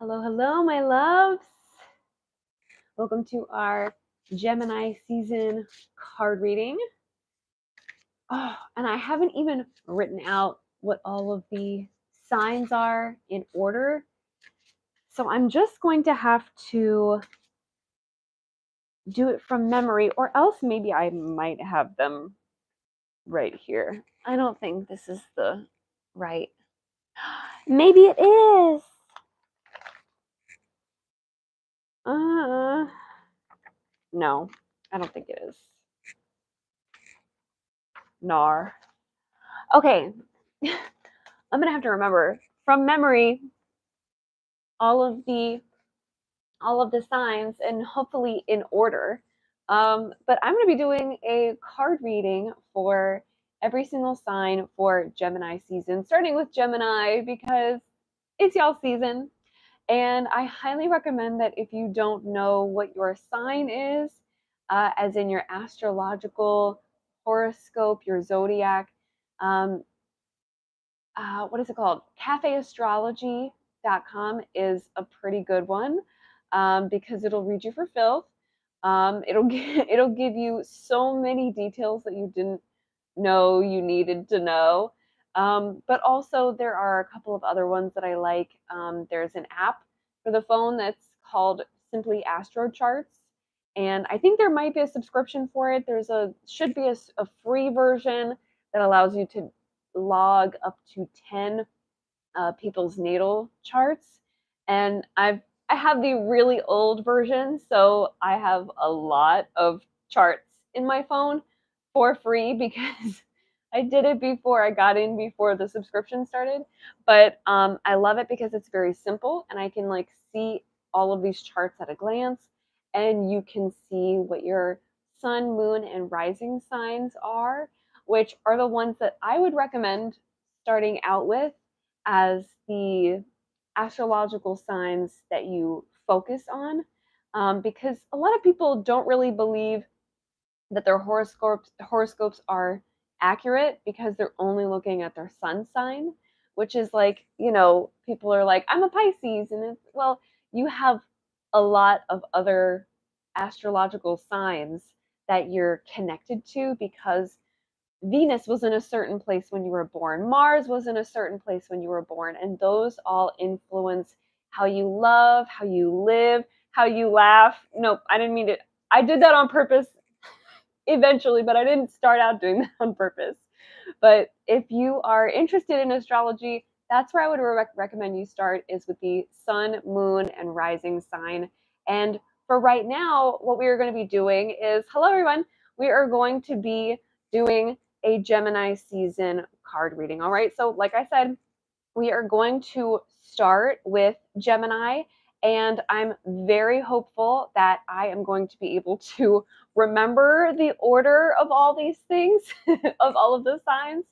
Hello, hello, my loves. Welcome to our Gemini season card reading. Oh, and I haven't even written out what all of the signs are in order. So I'm just going to have to do it from memory, or else maybe I might have them right here. I don't think this is the right. Maybe it is. No, I don't think it is. Nar. Okay. I'm gonna have to remember from memory all of the signs and hopefully in order. But I'm gonna be doing a card reading for every single sign for Gemini season, starting with Gemini because it's y'all season. And I highly recommend that if you don't know what your sign is, as in your astrological horoscope, your zodiac, um, what is it called? Cafeastrology.com is a pretty good one because it'll read you for filth. It'll give you so many details that you didn't know you needed to know. But also there are a couple of other ones that I like. There's an app for the phone that's called Simply Astro Charts, and I think there might be a subscription for it. Should be a free version that allows you to log up to 10 people's natal charts, and I have the really old version, so I have a lot of charts in my phone for free because I did it before I got in before the subscription started. But I love it because it's very simple, and I can like see all of these charts at a glance, and you can see what your sun, moon, and rising signs are, which are the ones that I would recommend starting out with as the astrological signs that you focus on, because a lot of people don't really believe that their horoscopes are accurate because they're only looking at their sun sign, which is like, people are like, I'm a Pisces, and it's, well, you have a lot of other astrological signs that you're connected to because Venus was in a certain place when you were born, Mars was in a certain place when you were born, and those all influence how you love, how you live, how you laugh. Nope, I didn't mean to. I did that on purpose eventually, but I didn't start out doing that on purpose. But if you are interested in astrology, that's where I would recommend you start, is with the sun, moon, and rising sign. And for right now, what we are going to be doing is, hello everyone, we are going to be doing a Gemini season card reading. All right. So like I said, we are going to start with Gemini, and I'm very hopeful that I am going to be able to remember the order of all these things, of all of the signs.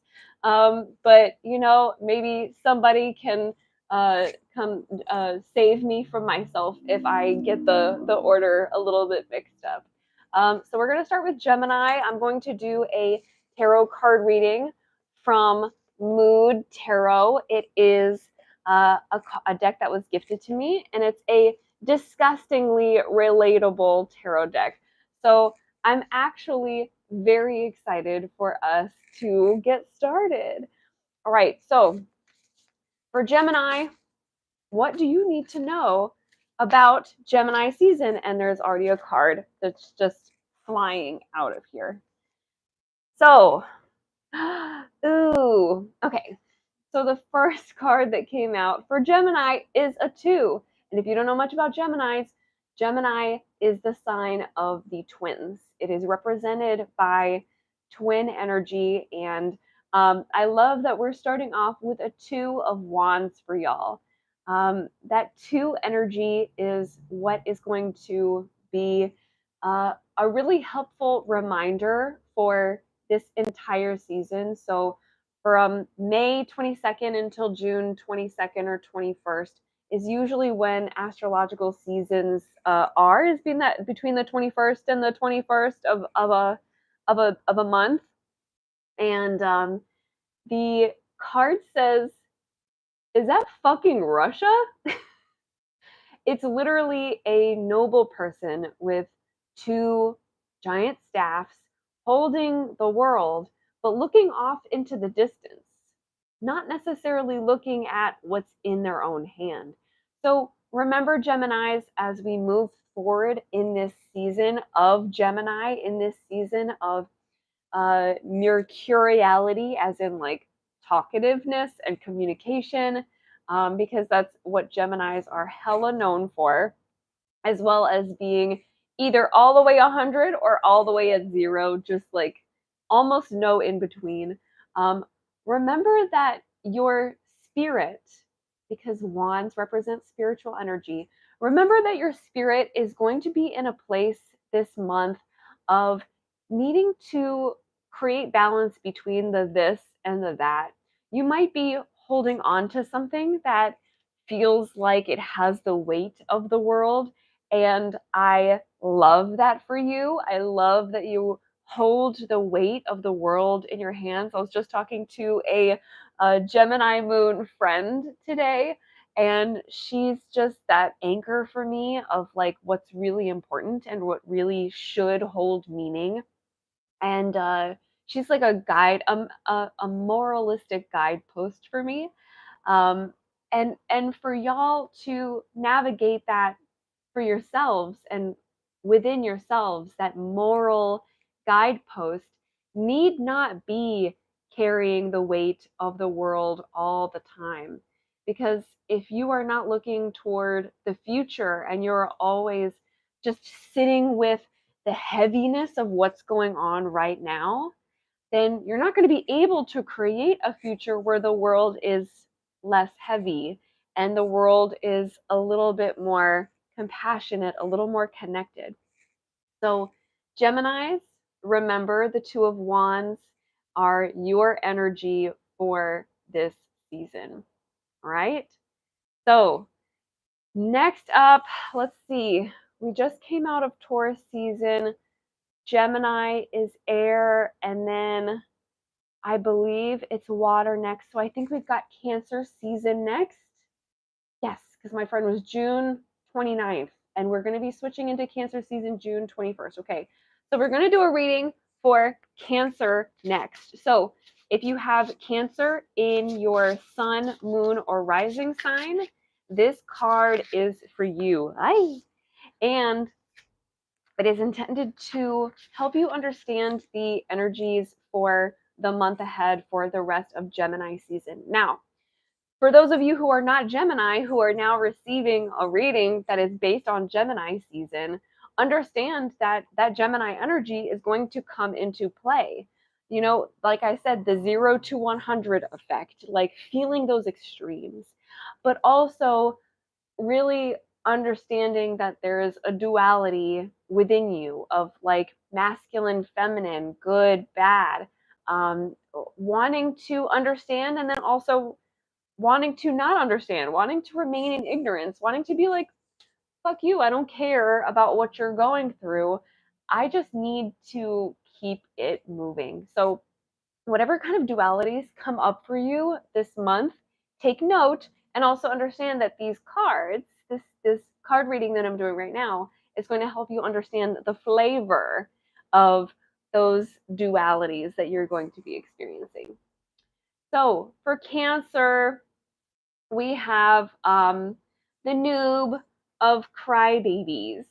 But maybe somebody can come save me from myself if I get the order a little bit mixed up. So we're going to start with Gemini. I'm going to do a tarot card reading from Mood Tarot. It is a deck that was gifted to me, and it's a disgustingly relatable tarot deck. So I'm actually very excited for us to get started. All right, so for Gemini, what do you need to know about Gemini season? And there's already a card that's just flying out of here. So, ooh, okay. So the first card that came out for Gemini is a 2. And if you don't know much about Geminis, Gemini is the sign of the twins. It is represented by twin energy. And I love that we're starting off with a 2 of wands for y'all. That 2 energy is what is going to be a really helpful reminder for this entire season. So from May 22nd until June 22nd or 21st is usually when astrological seasons are. Is being that between the 21st and the 21st of a month. And the card says, "Is that fucking Russia?" It's literally a noble person with two giant staffs holding the world, but looking off into the distance, not necessarily looking at what's in their own hand. So remember, Geminis, as we move forward in this season of Gemini, in this season of mercuriality, as in like talkativeness and communication, because that's what Geminis are hella known for, as well as being either all the way 100 or all the way at 0, just like almost no in between. Um, Remember that your spirit, because wands represent spiritual energy, remember that your spirit is going to be in a place this month of needing to create balance between the this and the that. You might be holding on to something that feels like it has the weight of the world, and I love that for you. I love that you hold the weight of the world in your hands. I was just talking to a Gemini moon friend today, and she's just that anchor for me of like what's really important and what really should hold meaning. And she's like a guide, a moralistic guidepost for me. um, and for y'all to navigate that for yourselves and within yourselves, that moral guidepost need not be carrying the weight of the world all the time. Because if you are not looking toward the future and you're always just sitting with the heaviness of what's going on right now, then you're not going to be able to create a future where the world is less heavy and the world is a little bit more compassionate, a little more connected. So, Geminis, remember the Two of Wands are your energy for this season. All right. So, next up, let's see. We just came out of Taurus season. Gemini is air, and then I believe it's water next. So I think we've got Cancer season next. Yes, because my friend was June 29th, and we're going to be switching into Cancer season June 21st. Okay, so we're going to do a reading for Cancer next. So if you have Cancer in your sun, moon, or rising sign, this card is for you. Hi. And it is intended to help you understand the energies for the month ahead for the rest of Gemini season. Now, for those of you who are not Gemini, who are now receiving a reading that is based on Gemini season, understand that that Gemini energy is going to come into play. You know, like I said, the 0 to 100 effect, like feeling those extremes, but also really understanding that there is a duality within you of like masculine, feminine, good, bad, wanting to understand and then also wanting to not understand, wanting to remain in ignorance, wanting to be like, fuck you, I don't care about what you're going through. I just need to keep it moving. So whatever kind of dualities come up for you this month, take note and also understand that these cards, this card reading that I'm doing right now, is going to help you understand the flavor of those dualities that you're going to be experiencing. So for Cancer, we have the noob of crybabies.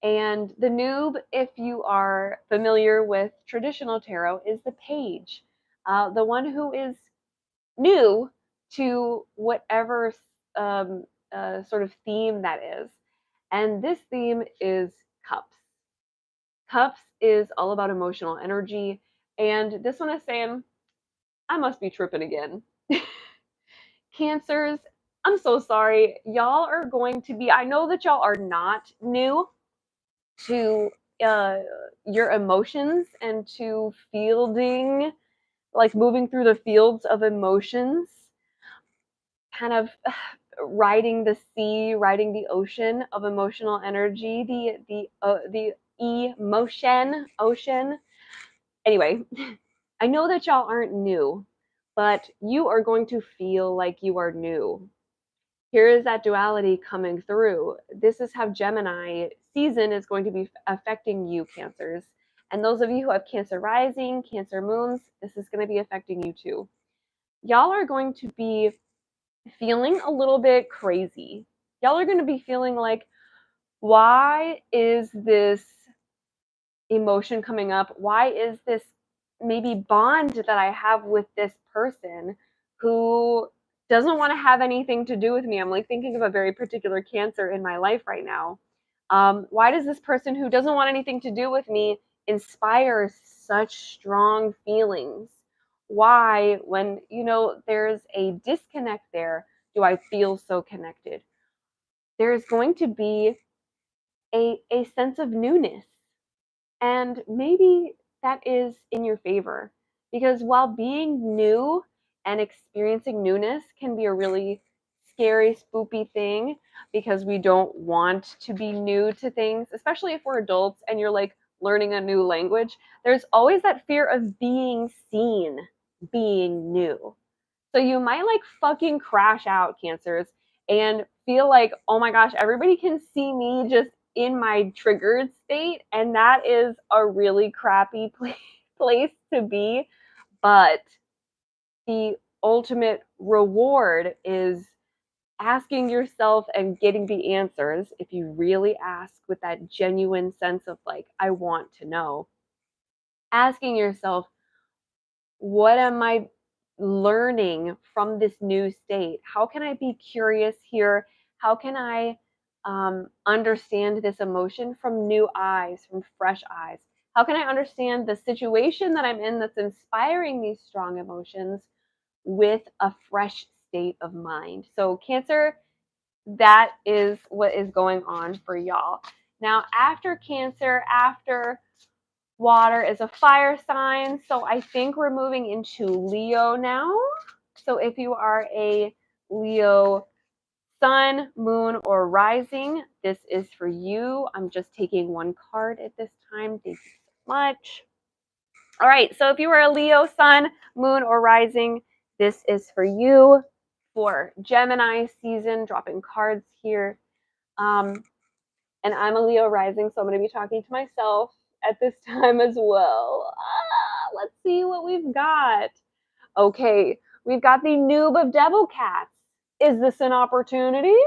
And the noob, if you are familiar with traditional tarot, is the page, the one who is new to whatever sort of theme that is. And this theme is cups. Cups is all about emotional energy. And this one is saying, I must be tripping again. Cancers, I'm so sorry. Y'all are going to be, I know that y'all are not new to uh, your emotions and to fielding, like moving through the fields of emotions, kind of riding the sea, riding the ocean of emotional energy, the emotion ocean. Anyway, I know that y'all aren't new, but you are going to feel like you are new. here is that duality coming through. This is how Gemini season is going to be affecting you, Cancers. And those of you who have Cancer rising, Cancer moons, this is going to be affecting you too. Y'all are going to be feeling a little bit crazy. Y'all are going to be feeling like, why is this emotion coming up? Why is this maybe bond that I have with this person who doesn't want to have anything to do with me? I'm like thinking of a very particular Cancer in my life right now. Why does this person who doesn't want anything to do with me inspire such strong feelings? Why, when there's a disconnect there, do I feel so connected? There's going to be a sense of newness. And maybe that is in your favor, because while being new and experiencing newness can be a really scary, spoopy thing, because we don't want to be new to things, especially if we're adults and you're like learning a new language, there's always that fear of being seen, being new. So you might like fucking crash out, Cancers, and feel like, oh my gosh, everybody can see me just in my triggered state. And that is a really crappy place to be. But the ultimate reward is asking yourself and getting the answers. If you really ask with that genuine sense of like, I want to know, asking yourself, what am I learning from this new state? How can I be curious here? How can I understand this emotion from new eyes, from fresh eyes? How can I understand the situation that I'm in that's inspiring these strong emotions with a fresh state of mind? So, Cancer, that is what is going on for y'all. Now, after Cancer, after water is a fire sign, so I think we're moving into Leo now. So if you are a Leo sun, moon, or rising, this is for you. I'm just taking one card at this time. Thank you so much. All right, so if you are a Leo sun, moon, or rising, this is for you. For Gemini season, dropping cards here. And I'm a Leo rising, so I'm going to be talking to myself at this time as well. Let's see what we've got. Okay, we've got the noob of devil cats. Is this an opportunity?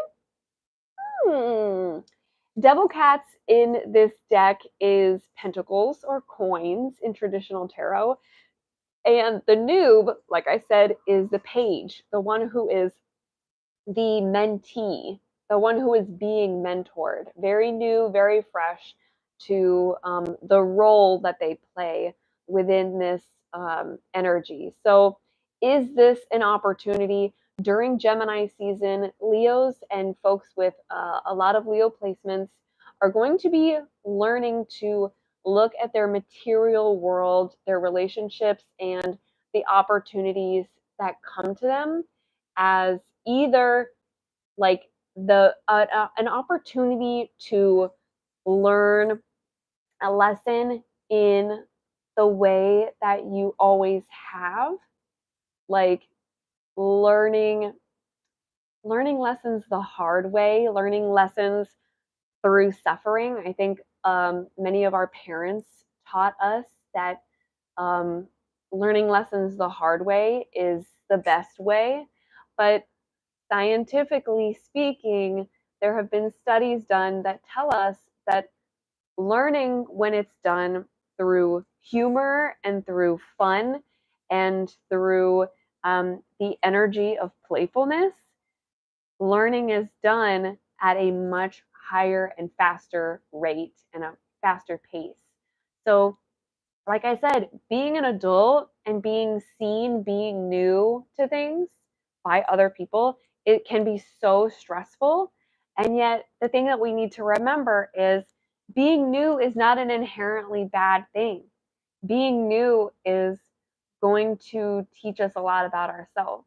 Devil cats in this deck is pentacles or coins in traditional tarot. And the noob, like I said, is the page, the one who is the mentee, the one who is being mentored, very new, very fresh to the role that they play within this energy. So, is this an opportunity during Gemini season? Leos and folks with a lot of Leo placements are going to be learning to look at their material world, their relationships, and the opportunities that come to them as either like an opportunity to learn a lesson in the way that you always have, like learning lessons the hard way, learning lessons through suffering. I think many of our parents taught us that learning lessons the hard way is the best way, but scientifically speaking, there have been studies done that tell us that learning, when it's done through humor and through fun and through the energy of playfulness, learning is done at a much higher and faster rate and a faster pace. So, like I said, being an adult and being seen, being new to things by other people, it can be so stressful. And yet, the thing that we need to remember is being new is not an inherently bad thing. Being new is going to teach us a lot about ourselves.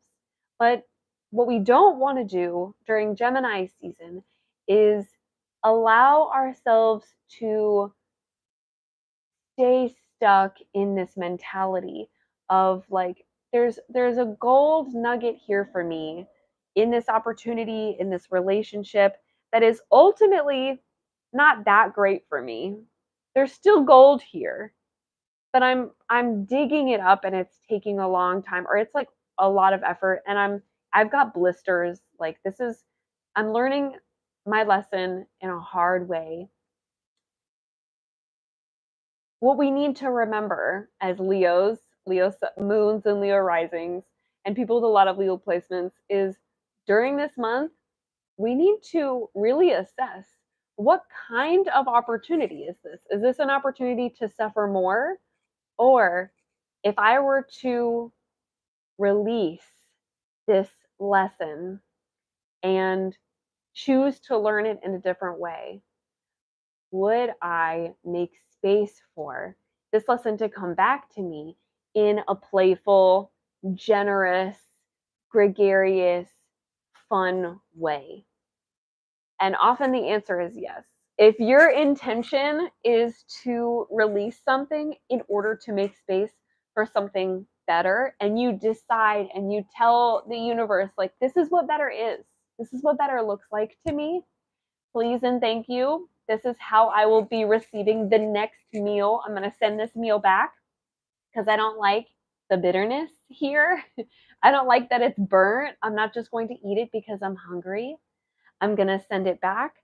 But what we don't want to do during Gemini season is allow ourselves to stay stuck in this mentality of like, there's a gold nugget here for me in this opportunity, in this relationship that is ultimately not that great for me. There's still gold here, but I'm digging it up and it's taking a long time, or it's like a lot of effort, and I've got blisters. Like, I'm learning my lesson in a hard way. What we need to remember as Leo moons and Leo risings, and people with a lot of Leo placements is during this month, we need to really assess what kind of opportunity is this? Is this an opportunity to suffer more? Or if I were to release this lesson and choose to learn it in a different way, would I make space for this lesson to come back to me in a playful, generous, gregarious, fun way? And often the answer is yes. If your intention is to release something in order to make space for something better, and you decide and you tell the universe, like, this is what better is, this is what better looks like to me, please and thank you. This is how I will be receiving the next meal. I'm going to send this meal back because I don't like the bitterness here. I don't like that it's burnt. I'm not just going to eat it because I'm hungry. I'm going to send it back.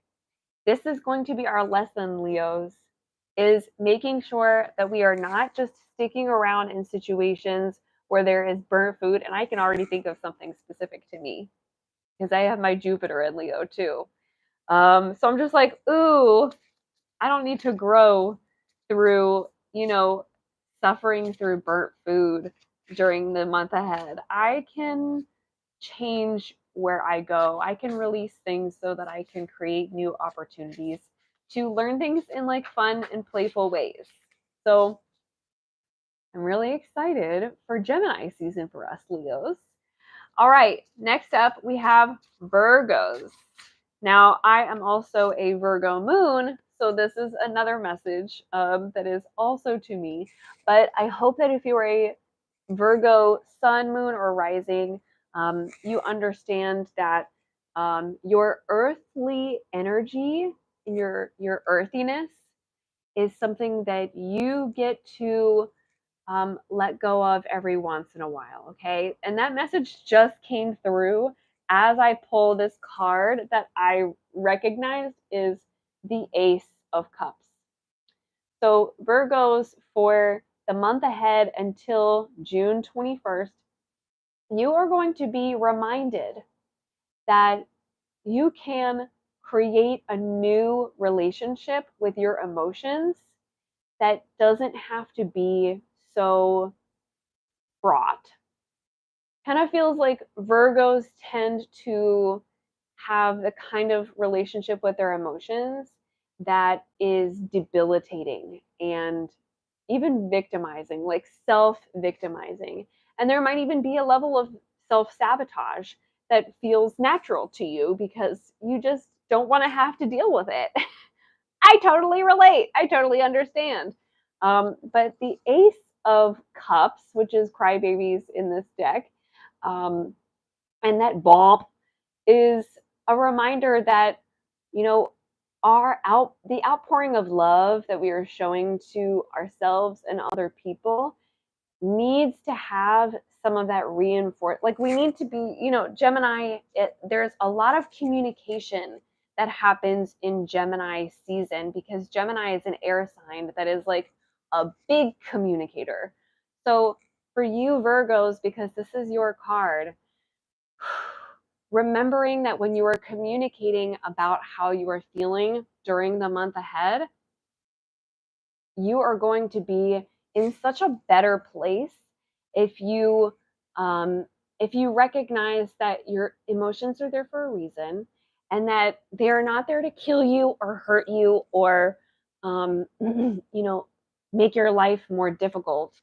This is going to be our lesson, Leos, is making sure that we are not just sticking around in situations where there is burnt food. And I can already think of something specific to me because I have my Jupiter in Leo too. So I'm just like, ooh, I don't need to grow through, suffering through burnt food during the month ahead. I can change where I go. I can release things so that I can create new opportunities to learn things in like fun and playful ways. So I'm really excited for Gemini season for us, Leos. All right, next up we have Virgos. Now, I am also a Virgo moon, so this is another message that is also to me. But I hope that if you are a Virgo sun, moon, or rising, you understand that your earthly energy, your earthiness, is something that you get to let go of every once in a while, okay? And that message just came through as I pull this card that I recognized is the Ace of Cups. So, Virgos, for the month ahead until June 21st, you are going to be reminded that you can create a new relationship with your emotions that doesn't have to be so fraught. Kind of feels like Virgos tend to have the kind of relationship with their emotions that is debilitating and even victimizing, like self victimizing. And there might even be a level of self sabotage that feels natural to you because you just don't want to have to deal with it. I totally relate. I totally understand. But the Ace of Cups, which is Crybabies in this deck, um, and that bomb is a reminder that, you know, the outpouring of love that we are showing to ourselves and other people needs to have some of that reinforced. Like, we need to be, Gemini, there's a lot of communication that happens in Gemini season because Gemini is an air sign that is like a big communicator. So for you Virgos, because this is your card, remembering that when you are communicating about how you are feeling during the month ahead, you are going to be in such a better place if you um, if you recognize that your emotions are there for a reason and that they're not there to kill you or hurt you or make your life more difficult.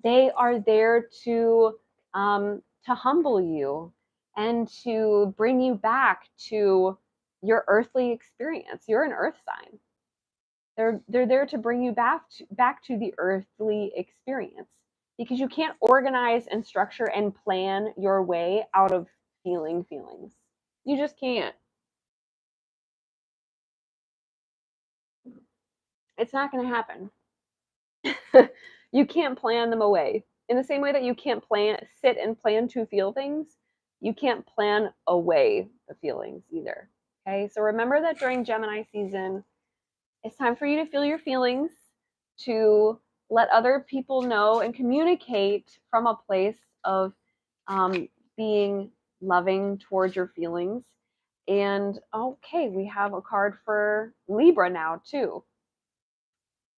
They are there to humble you and to bring you back to your earthly experience. You're an earth sign. They're there to bring you back to the earthly experience because you can't organize and structure and plan your way out of feeling feelings. You just can't. It's not going to happen. You can't plan them away. In the same way that you can't sit and plan to feel things, you can't plan away the feelings either. Okay, so remember that during Gemini season, it's time for you to feel your feelings, to let other people know and communicate from a place of being loving towards your feelings. And okay, we have a card for Libra now, too.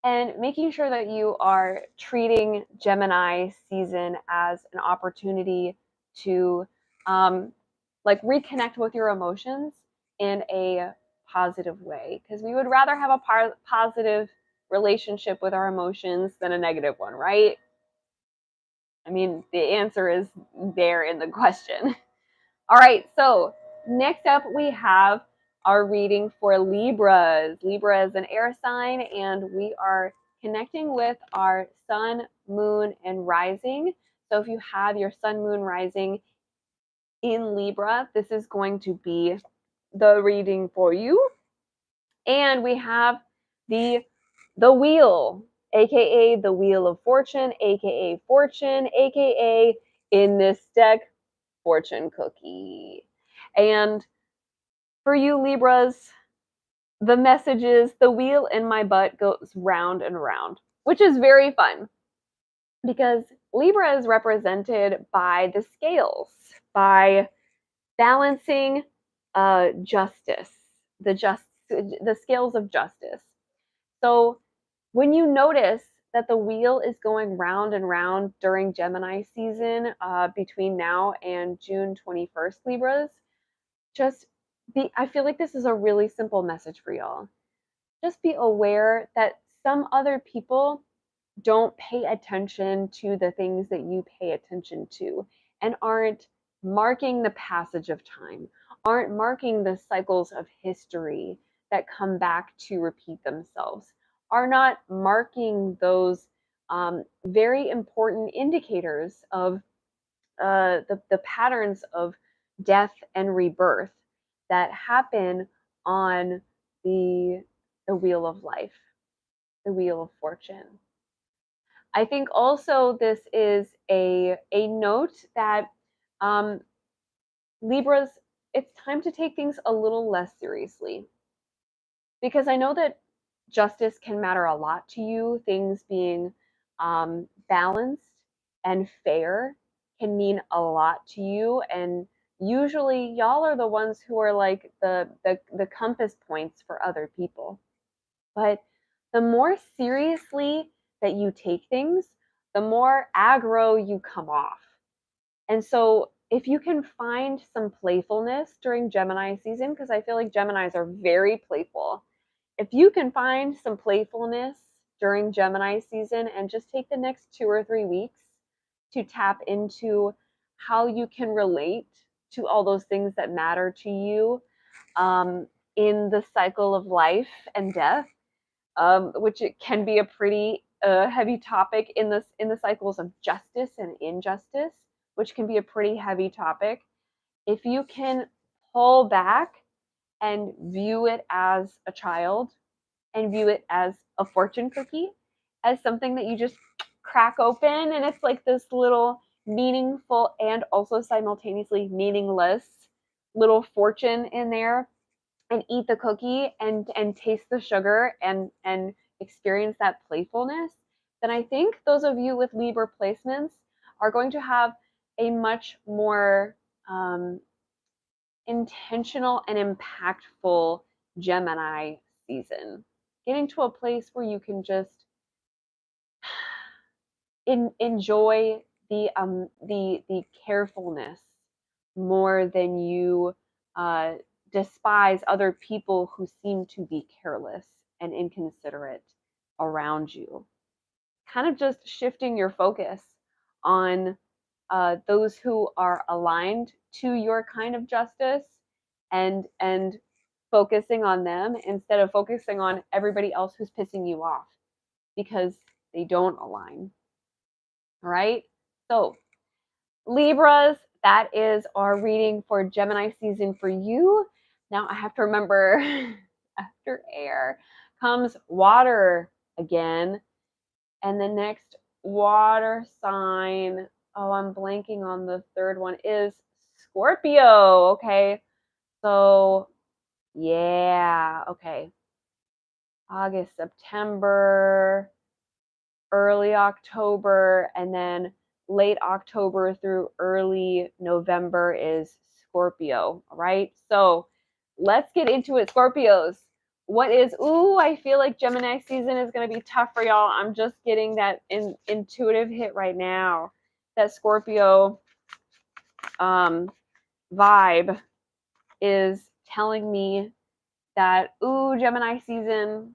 And making sure that you are treating Gemini season as an opportunity to like reconnect with your emotions in a positive way, because we would rather have a positive relationship with our emotions than a negative one, right? I mean, the answer is there in the question. All right, so next up we have our reading for Libras. Libra is an air sign, and we are connecting with our sun, moon, and rising. So if you have your sun, moon, rising in Libra, this is going to be the reading for you. And we have the wheel, aka the wheel of fortune, aka in this deck, fortune cookie. And for you Libras, the message is the wheel in my butt goes round and round, which is very fun because Libra is represented by the scales, by balancing justice, the scales of justice. So when you notice that the wheel is going round and round during Gemini season between now and June 21st, Libras, just I feel like this is a really simple message for y'all. Just be aware that some other people don't pay attention to the things that you pay attention to and aren't marking the passage of time, aren't marking the cycles of history that come back to repeat themselves, are not marking those very important indicators of the patterns of death and rebirth that happen on the wheel of life, the wheel of fortune. I think also this is a note that Libras, it's time to take things a little less seriously, because I know that justice can matter a lot to you. Things being balanced and fair can mean a lot to you, and usually y'all are the ones who are like the compass points for other people. But the more seriously that you take things, the more aggro you come off. And so if you can find some playfulness during Gemini season, because I feel like Geminis are very playful, if you can find some playfulness during Gemini season and just take the next 2 or 3 weeks to tap into how you can relate to all those things that matter to you in the cycle of life and death, which it can be a pretty heavy topic in the cycles of justice and injustice, which can be a pretty heavy topic. If you can pull back and view it as a child and view it as a fortune cookie, as something that you just crack open and it's like this little meaningful and also simultaneously meaningless little fortune in there, and eat the cookie and taste the sugar and experience that playfulness, then I think those of you with Libra placements are going to have a much more intentional and impactful Gemini season. Getting to a place where you can just enjoy the carefulness more than you despise other people who seem to be careless and inconsiderate around you. Kind of just shifting your focus on those who are aligned to your kind of justice, and focusing on them instead of focusing on everybody else who's pissing you off because they don't align. All right? So, Libras, that is our reading for Gemini season for you. Now I have to remember after air comes water again. And the next water sign, oh, I'm blanking on the third one, is Scorpio. Okay. So, yeah. Okay. August, September, early October, and then late October through early November is Scorpio. All right. So let's get into it. Scorpios. Ooh, I feel like Gemini season is going to be tough for y'all. I'm just getting that intuitive hit right now. That Scorpio vibe is telling me that, ooh, Gemini season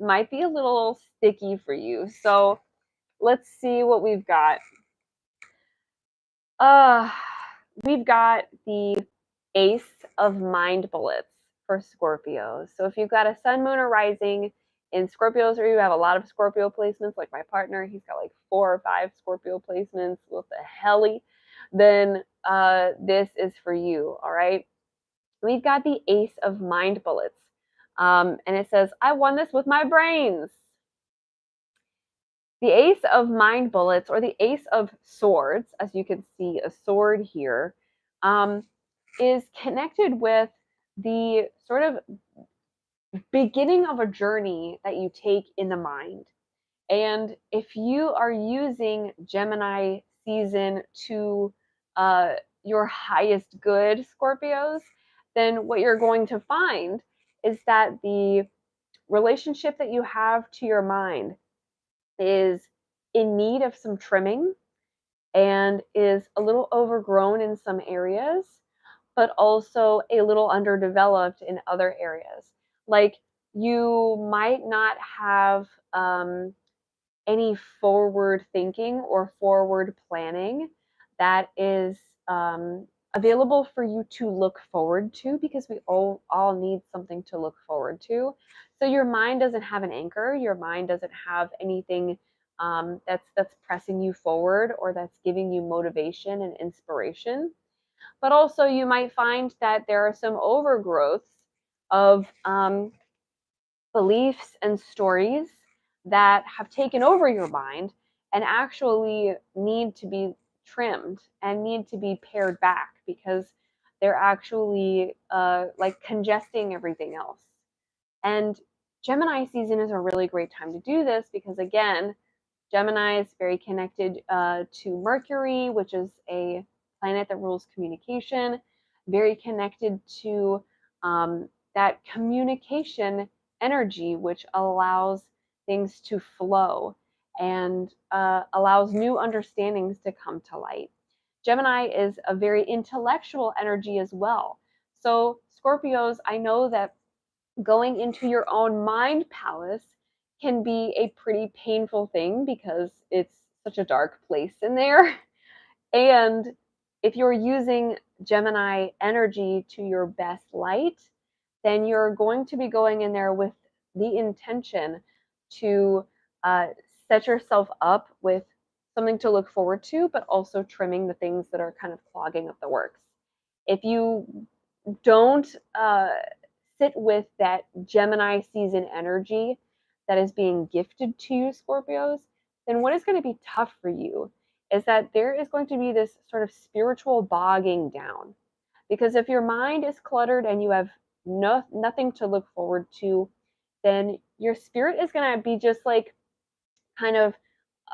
might be a little sticky for you. So let's see what we've got. We've got the Ace of Mind Bullets for Scorpios. So if you've got a sun, moon, or rising in Scorpios, or you have a lot of Scorpio placements, like my partner, he's got like 4 or 5 Scorpio placements, what the helly, then this is for you, all right? We've got the Ace of Mind Bullets. And it says, I won this with my brains. The Ace of Mind Bullets, or the Ace of Swords, as you can see a sword here, is connected with the sort of beginning of a journey that you take in the mind. And if you are using Gemini season to your highest good, Scorpios, then what you're going to find is that the relationship that you have to your mind is in need of some trimming and is a little overgrown in some areas, but also a little underdeveloped in other areas. Like you might not have any forward thinking or forward planning that is available for you to look forward to, because we all need something to look forward to. So your mind doesn't have an anchor. Your mind doesn't have anything that's pressing you forward or that's giving you motivation and inspiration. But also, you might find that there are some overgrowths of beliefs and stories that have taken over your mind and actually need to be trimmed and need to be pared back, because they're actually like congesting everything else. And Gemini season is a really great time to do this because, again, Gemini is very connected to Mercury, which is a planet that rules communication, very connected to that communication energy, which allows things to flow and allows new understandings to come to light. Gemini is a very intellectual energy as well. So, Scorpios, I know that going into your own mind palace can be a pretty painful thing because it's such a dark place in there. And if you're using Gemini energy to your best light, then you're going to be going in there with the intention to set yourself up with something to look forward to, but also trimming the things that are kind of clogging up the works. If you don't sit with that Gemini season energy that is being gifted to you, Scorpios, then what is going to be tough for you is that there is going to be this sort of spiritual bogging down. Because if your mind is cluttered and you have nothing to look forward to, then your spirit is going to be just like kind of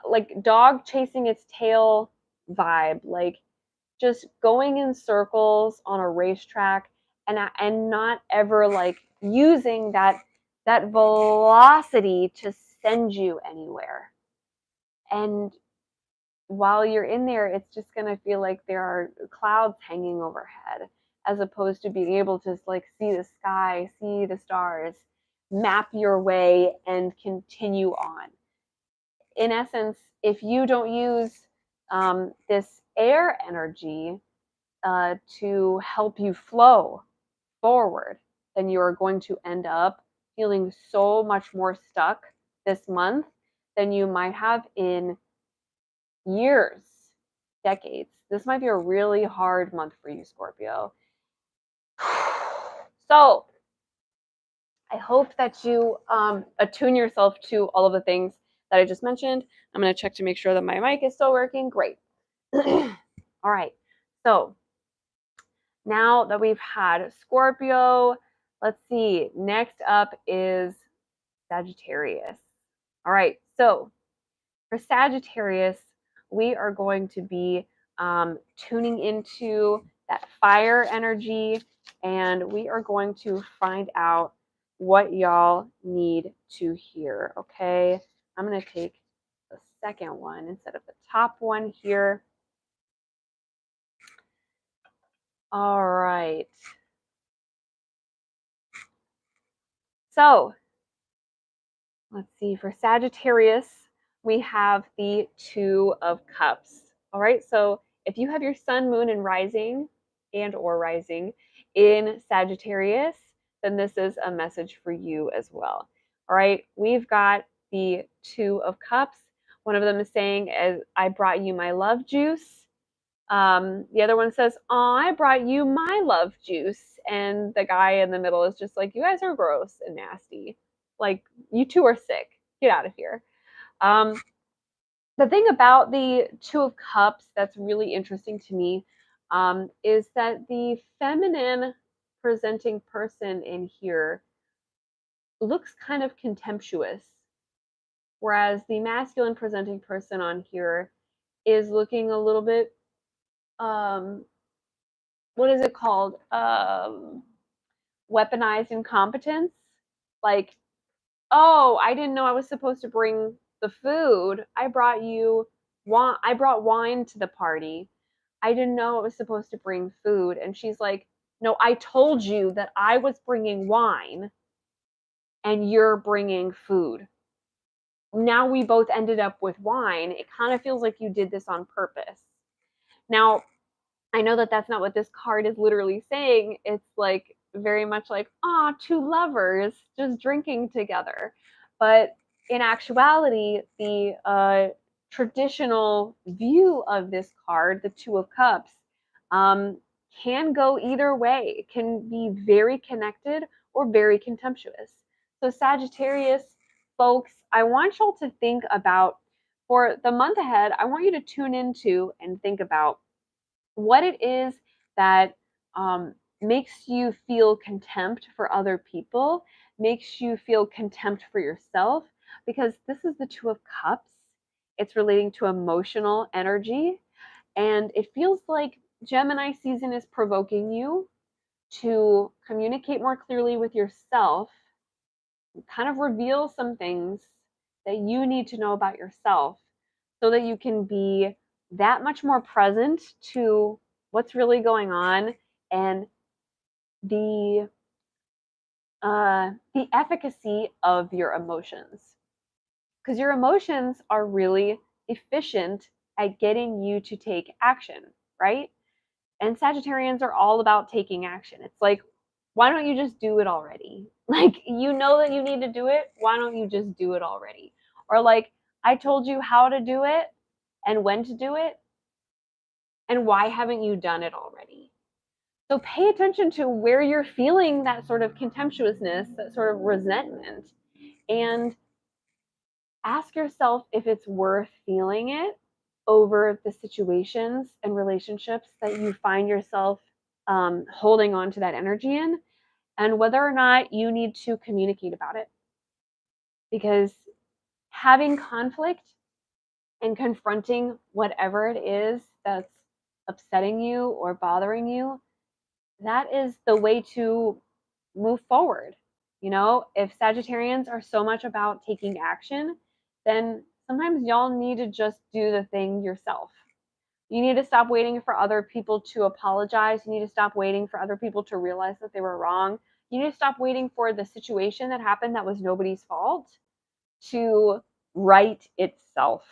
like dog chasing its tail vibe, like just going in circles on a racetrack and not ever like using that velocity to send you anywhere. And while you're in there, it's just going to feel like there are clouds hanging overhead, as opposed to being able to like see the sky, see the stars, map your way and continue on. In essence, if you don't use this air energy to help you flow forward, then you are going to end up feeling so much more stuck this month than you might have in years. decades. This might be a really hard month for you, Scorpio. So I hope that you attune yourself to all of the things that I just mentioned. I'm going to check to make sure that my mic is still working. Great. All right. So now that we've had Scorpio, let's see. Next up is Sagittarius. All right. So for Sagittarius, we are going to be tuning into that fire energy, and we are going to find out what y'all need to hear. Okay. I'm going to take the second one instead of the top one here. All right. So let's see, for Sagittarius, we have the Two of Cups. All right, so if you have your sun, moon, and rising in Sagittarius, then this is a message for you as well. All right, we've got the Two of Cups. One of them is saying, as I brought you my love juice. The other one says, "Oh, I brought you my love juice," and the guy in the middle is just like, "You guys are gross and nasty. Like, you two are sick. Get out of here." Um, the thing about the Two of Cups that's really interesting to me is that the feminine presenting person in here looks kind of contemptuous, whereas the masculine presenting person on here is looking a little bit um, what is it called? Weaponized incompetence. Like, oh, I didn't know I was supposed to bring the food. I brought you wine. I brought wine to the party. I didn't know I was supposed to bring food. And she's like, no, I told you that I was bringing wine and you're bringing food. Now we both ended up with wine. It kind of feels like you did this on purpose. Now, I know that that's not what this card is literally saying. It's like very much like, ah, two lovers just drinking together. But in actuality, the traditional view of this card, the Two of Cups, um, can go either way. It can be very connected or very contemptuous. So, Sagittarius folks, I want y'all to think about for the month ahead, I want you to tune into and think about what it is that makes you feel contempt for other people, makes you feel contempt for yourself, because this is the Two of Cups. It's relating to emotional energy, and it feels like Gemini season is provoking you to communicate more clearly with yourself, kind of reveal some things that you need to know about yourself so that you can be that much more present to what's really going on and the the efficacy of your emotions, because your emotions are really efficient at getting you to take action, right? And Sagittarians are all about taking action. It's like, why don't you just do it already? Like, you know that you need to do it. Why don't you just do it already? Or like, I told you how to do it and when to do it, and why haven't you done it already? So pay attention to where you're feeling that sort of contemptuousness, that sort of resentment, and ask yourself if it's worth feeling it over the situations and relationships that you find yourself holding on to that energy in, and whether or not you need to communicate about it. Because having conflict and confronting whatever it is that's upsetting you or bothering you, that is the way to move forward. You know, if Sagittarians are so much about taking action, then sometimes y'all need to just do the thing yourself. You need to stop waiting for other people to apologize. You need to stop waiting for other people to realize that they were wrong. You need to stop waiting for the situation that happened that was nobody's fault to right itself.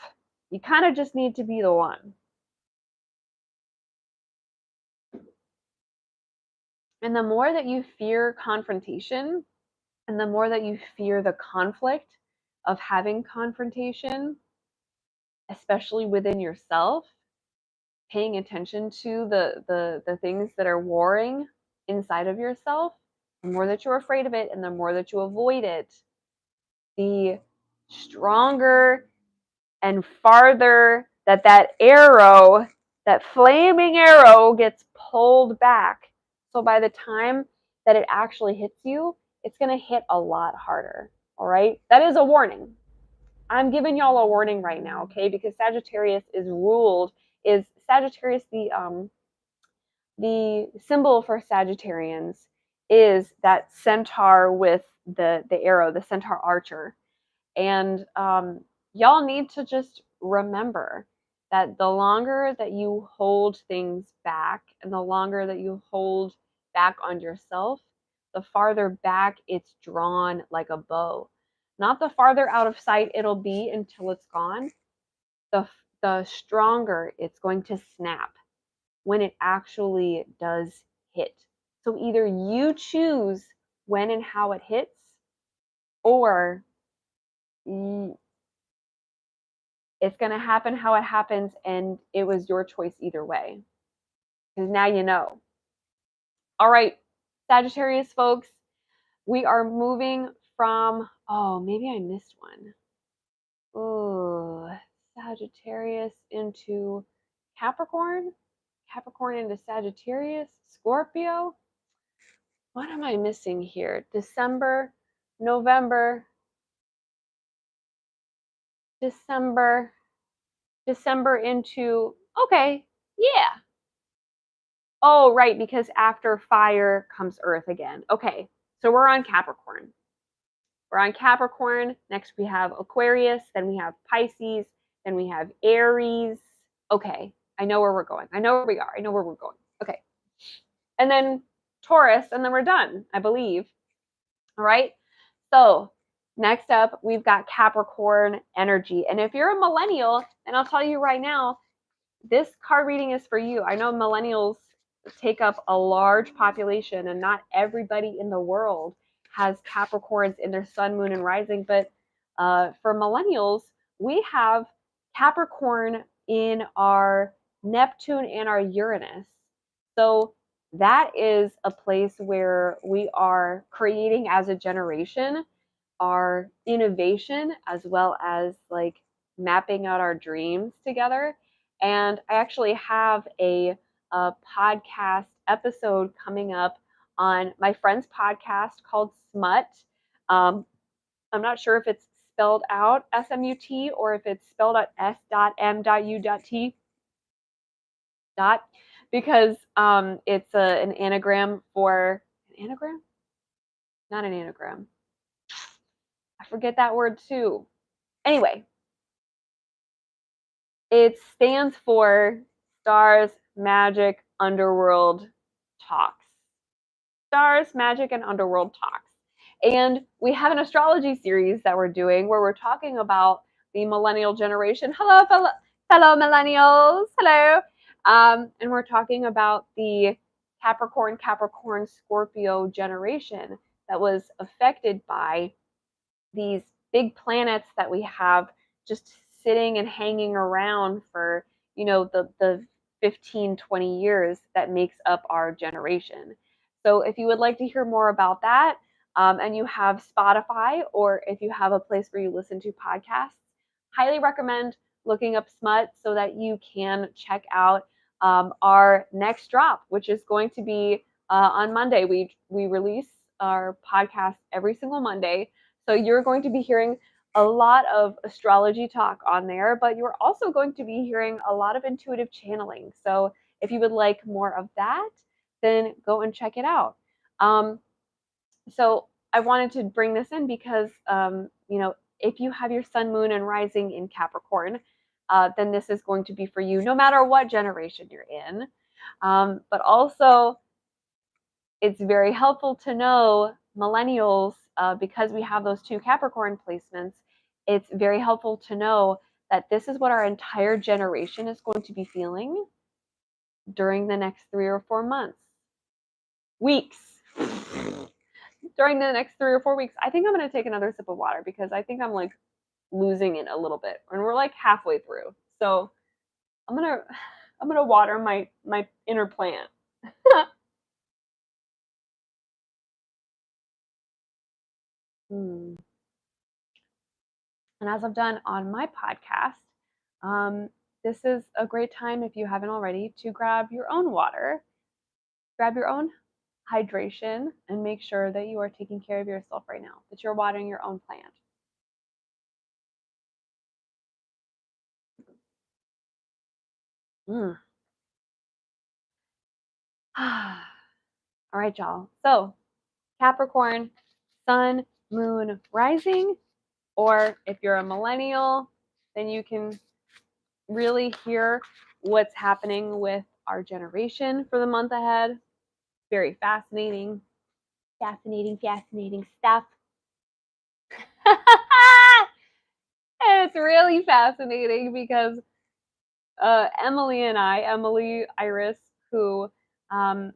You kind of just need to be the one. And the more that you fear confrontation, and the more that you fear the conflict of having confrontation, especially within yourself, paying attention to the things that are warring inside of yourself, the more that you're afraid of it and the more that you avoid it, the stronger and farther that arrow, that flaming arrow, gets pulled back. So by the time that it actually hits you, it's going to hit a lot harder. All right? That is a warning. I'm giving y'all a warning right now, okay? Because Sagittarius is Sagittarius, the symbol for Sagittarians is that centaur with the arrow, the centaur archer. And y'all need to just remember that the longer that you hold things back and the longer that you hold back on yourself, the farther back it's drawn like a bow. Not the farther out of sight it'll be until it's gone, the stronger it's going to snap when it actually does hit. So either you choose when and how it hits, or it's going to happen how it happens, and it was your choice either way. Because now you know. All right, Sagittarius folks, we are moving from, oh, maybe I missed one. Oh, Sagittarius into Capricorn, Capricorn into Sagittarius, Scorpio. What am I missing here? December, November, December into, okay, yeah. Oh, right, because after fire comes earth again. Okay, so we're on Capricorn. We're on Capricorn. Next we have Aquarius. Then we have Pisces. Then we have Aries. Okay, I know where we're going. I know where we are. I know where we're going. Okay. And then Taurus, and then we're done, I believe. All right. So next up, we've got Capricorn energy. And if you're a millennial, and I'll tell you right now, this card reading is for you. I know millennials take up a large population, and not everybody in the world has Capricorns in their sun, moon, and rising. But for millennials, we have Capricorn in our Neptune and our Uranus. So that is a place where we are creating as a generation our innovation as well as like mapping out our dreams together. And I actually have a podcast episode coming up on my friend's podcast called Smut. I'm not sure if it's spelled out SMUT or if it's spelled out S.M.U.T. Because it's an anagram for an anagram? Not an anagram. I forget that word too. Anyway, it stands for Stars, Magic, Underworld Talks. Stars, Magic, and Underworld Talks. And we have an astrology series that we're doing where we're talking about the millennial generation. Hello, fellow millennials. Hello. And we're talking about the Capricorn, Scorpio generation that was affected by these big planets that we have just sitting and hanging around for, the 15, 20 years that makes up our generation. So if you would like to hear more about that, and you have Spotify, or if you have a place where you listen to podcasts, highly recommend looking up Smut so that you can check out our next drop, which is going to be on Monday. We release our podcast every single Monday. So you're going to be hearing a lot of astrology talk on there, but you're also going to be hearing a lot of intuitive channeling. So if you would like more of that, then go and check it out. So I wanted to bring this in because, if you have your sun, moon, and rising in Capricorn, then this is going to be for you no matter what generation you're in. But also, it's very helpful to know millennials, because we have those two Capricorn placements. It's very helpful to know that this is what our entire generation is going to be feeling during the next 3 or 4 months, weeks. During the next 3 or 4 weeks. I think I'm going to take another sip of water because I think I'm like losing it a little bit, and we're like halfway through. So I'm going to I'm gonna water my inner plant. Hmm. And as I've done on my podcast, um, this is a great time, if you haven't already, to grab your own water, grab your own hydration, and make sure that you are taking care of yourself right now, that you're watering your own plant. Mm. All right, y'all. So, Capricorn, sun, moon, rising, or if you're a millennial, then you can really hear what's happening with our generation for the month ahead. Very fascinating, fascinating stuff. It's really fascinating because Emily Iris, who um,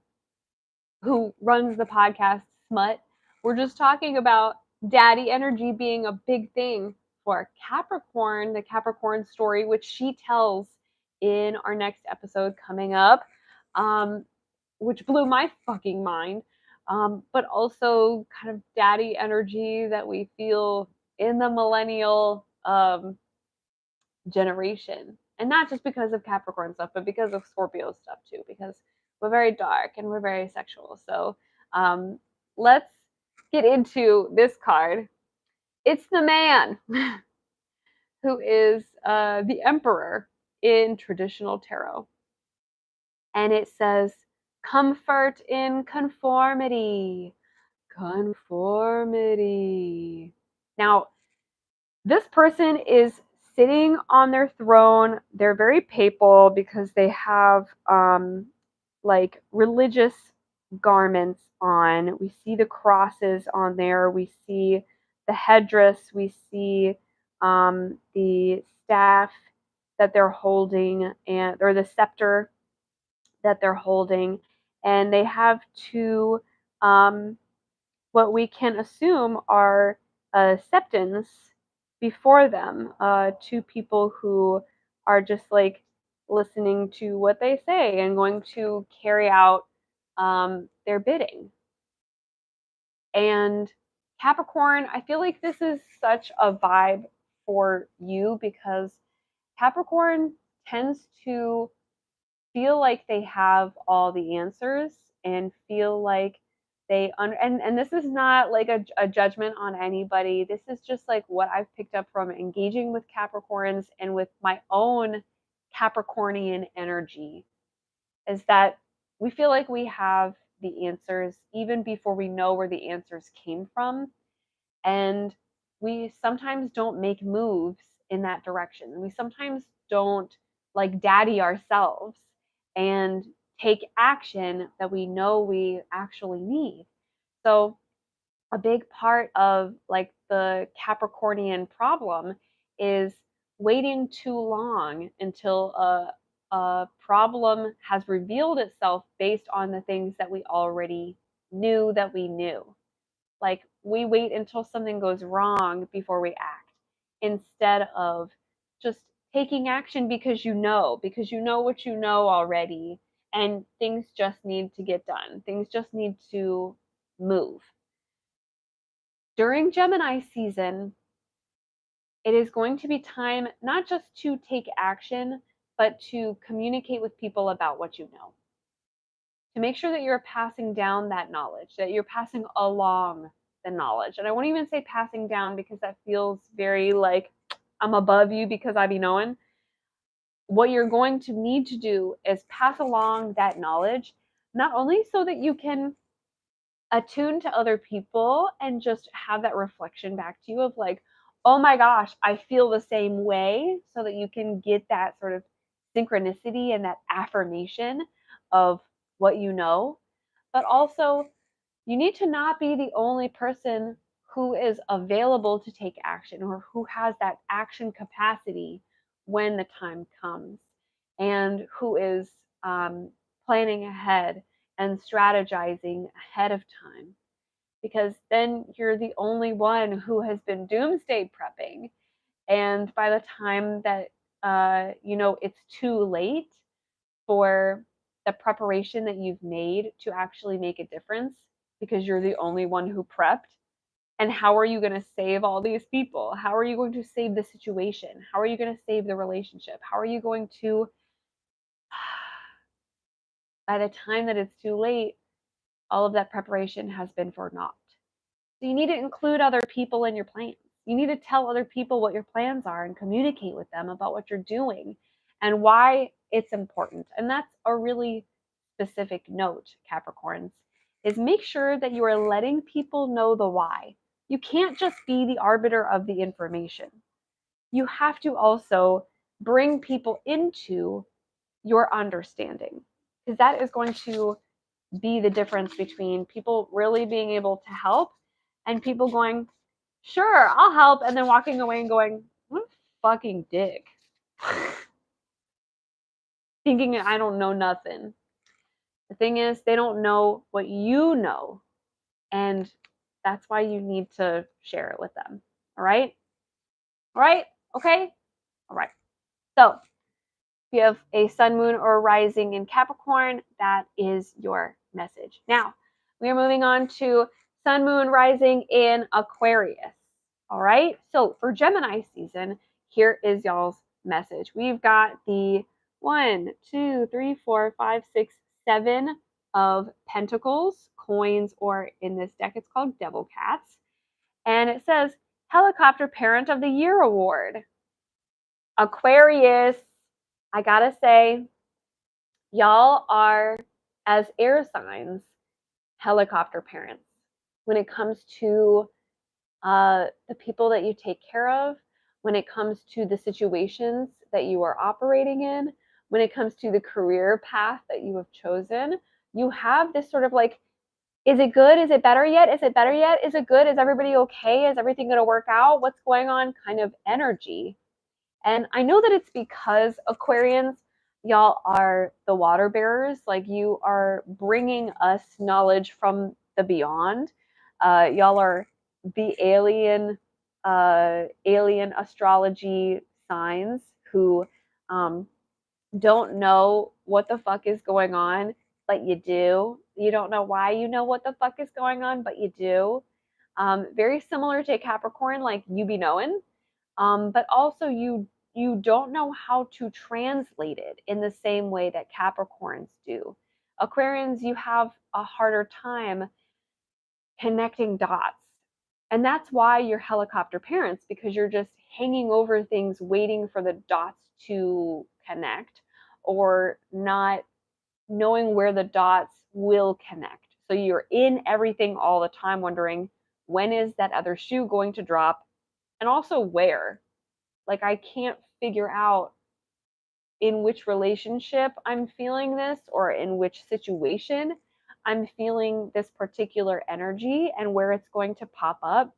who runs the podcast Smut, we're just talking about daddy energy being a big thing for Capricorn, the Capricorn story, which she tells in our next episode coming up, um, which blew my fucking mind. But also kind of daddy energy that we feel in the millennial generation. And not just because of Capricorn stuff, but because of Scorpio stuff too, because we're very dark and we're very sexual. So um, let's get into this card. It's the man who is the emperor in traditional tarot. And it says, comfort in conformity. Conformity. Now, this person is sitting on their throne. They're very papal because they have like religious garments on. We see the crosses on there. We see the headdress. We see the staff that they're holding, and or the scepter that they're holding, and they have two um, what we can assume are septons before them, two people who are just like listening to what they say and going to carry out their bidding. And Capricorn, I feel like this is such a vibe for you because Capricorn tends to feel like they have all the answers and feel like and this is not like a judgment on anybody. This is just like what I've picked up from engaging with Capricorns and with my own Capricornian energy, is that we feel like we have the answers even before we know where the answers came from, and we sometimes don't make moves in that direction. We sometimes don't like daddy ourselves and take action that we know we actually need. So a big part of like the Capricornian problem is waiting too long until a problem has revealed itself based on the things that we already knew that we knew. Like we wait until something goes wrong before we act instead of just taking action because you know what you know already, and things just need to get done. Things just need to move. During Gemini season, it is going to be time not just to take action, but to communicate with people about what you know, to make sure that you're passing down that knowledge, that you're passing along the knowledge. And I won't even say passing down because that feels very like I'm above you because I be knowing. What you're going to need to do is pass along that knowledge, not only so that you can attune to other people and just have that reflection back to you of like, oh my gosh, I feel the same way, so that you can get that sort of synchronicity and that affirmation of what you know. But also, you need to not be the only person who is available to take action or who has that action capacity when the time comes, and who is planning ahead and strategizing ahead of time, because then you're the only one who has been doomsday prepping. And by the time that you know it's too late, for the preparation that you've made to actually make a difference because you're the only one who prepped. And how are you going to save all these people? How are you going to save the situation? How are you going to save the relationship? How are you going to, by the time that it's too late, all of that preparation has been for naught. So you need to include other people in your plans. You need to tell other people what your plans are and communicate with them about what you're doing and why it's important. And that's a really specific note, Capricorns, is make sure that you are letting people know the why. You can't just be the arbiter of the information. You have to also bring people into your understanding, because that is going to be the difference between people really being able to help and people going, sure, I'll help, and then walking away and going, what a fucking dick. Thinking I don't know nothing. The thing is, they don't know what you know, and that's why you need to share it with them. All right? All right? Okay? All right. So, if you have a sun, moon, or rising in Capricorn, that is your message. Now, we are moving on to sun, moon, rising in Aquarius. All right. So for Gemini season, here is y'all's message. We've got the 1, 2, 3, 4, 5, 6, 7 of Pentacles, coins, or in this deck, it's called Devil Cats. And it says Helicopter Parent of the Year Award. Aquarius, I gotta say, y'all are, as air signs, helicopter parents when it comes to the people that you take care of, when it comes to the situations that you are operating in, when it comes to the career path that you have chosen. You have this sort of like, is it good? Is it better yet? Is it better yet? Is it good? Is everybody okay? Is everything going to work out? What's going on? Kind of energy. And I know that it's because Aquarians, y'all are the water bearers. Like, you are bringing us knowledge from the beyond. Y'all are the alien astrology signs who don't know what the fuck is going on, but you do. You don't know why you know what the fuck is going on, but you do. Very similar to Capricorn, like you be knowing, but also you don't know how to translate it in the same way that Capricorns do. Aquarians, you have a harder time connecting dots. And that's why you're helicopter parents, because you're just hanging over things, waiting for the dots to connect, or not knowing where the dots will connect. So you're in everything all the time, wondering, when is that other shoe going to drop? And also where? Like, I can't figure out in which relationship I'm feeling this, or in which situation I'm feeling this particular energy, and where it's going to pop up.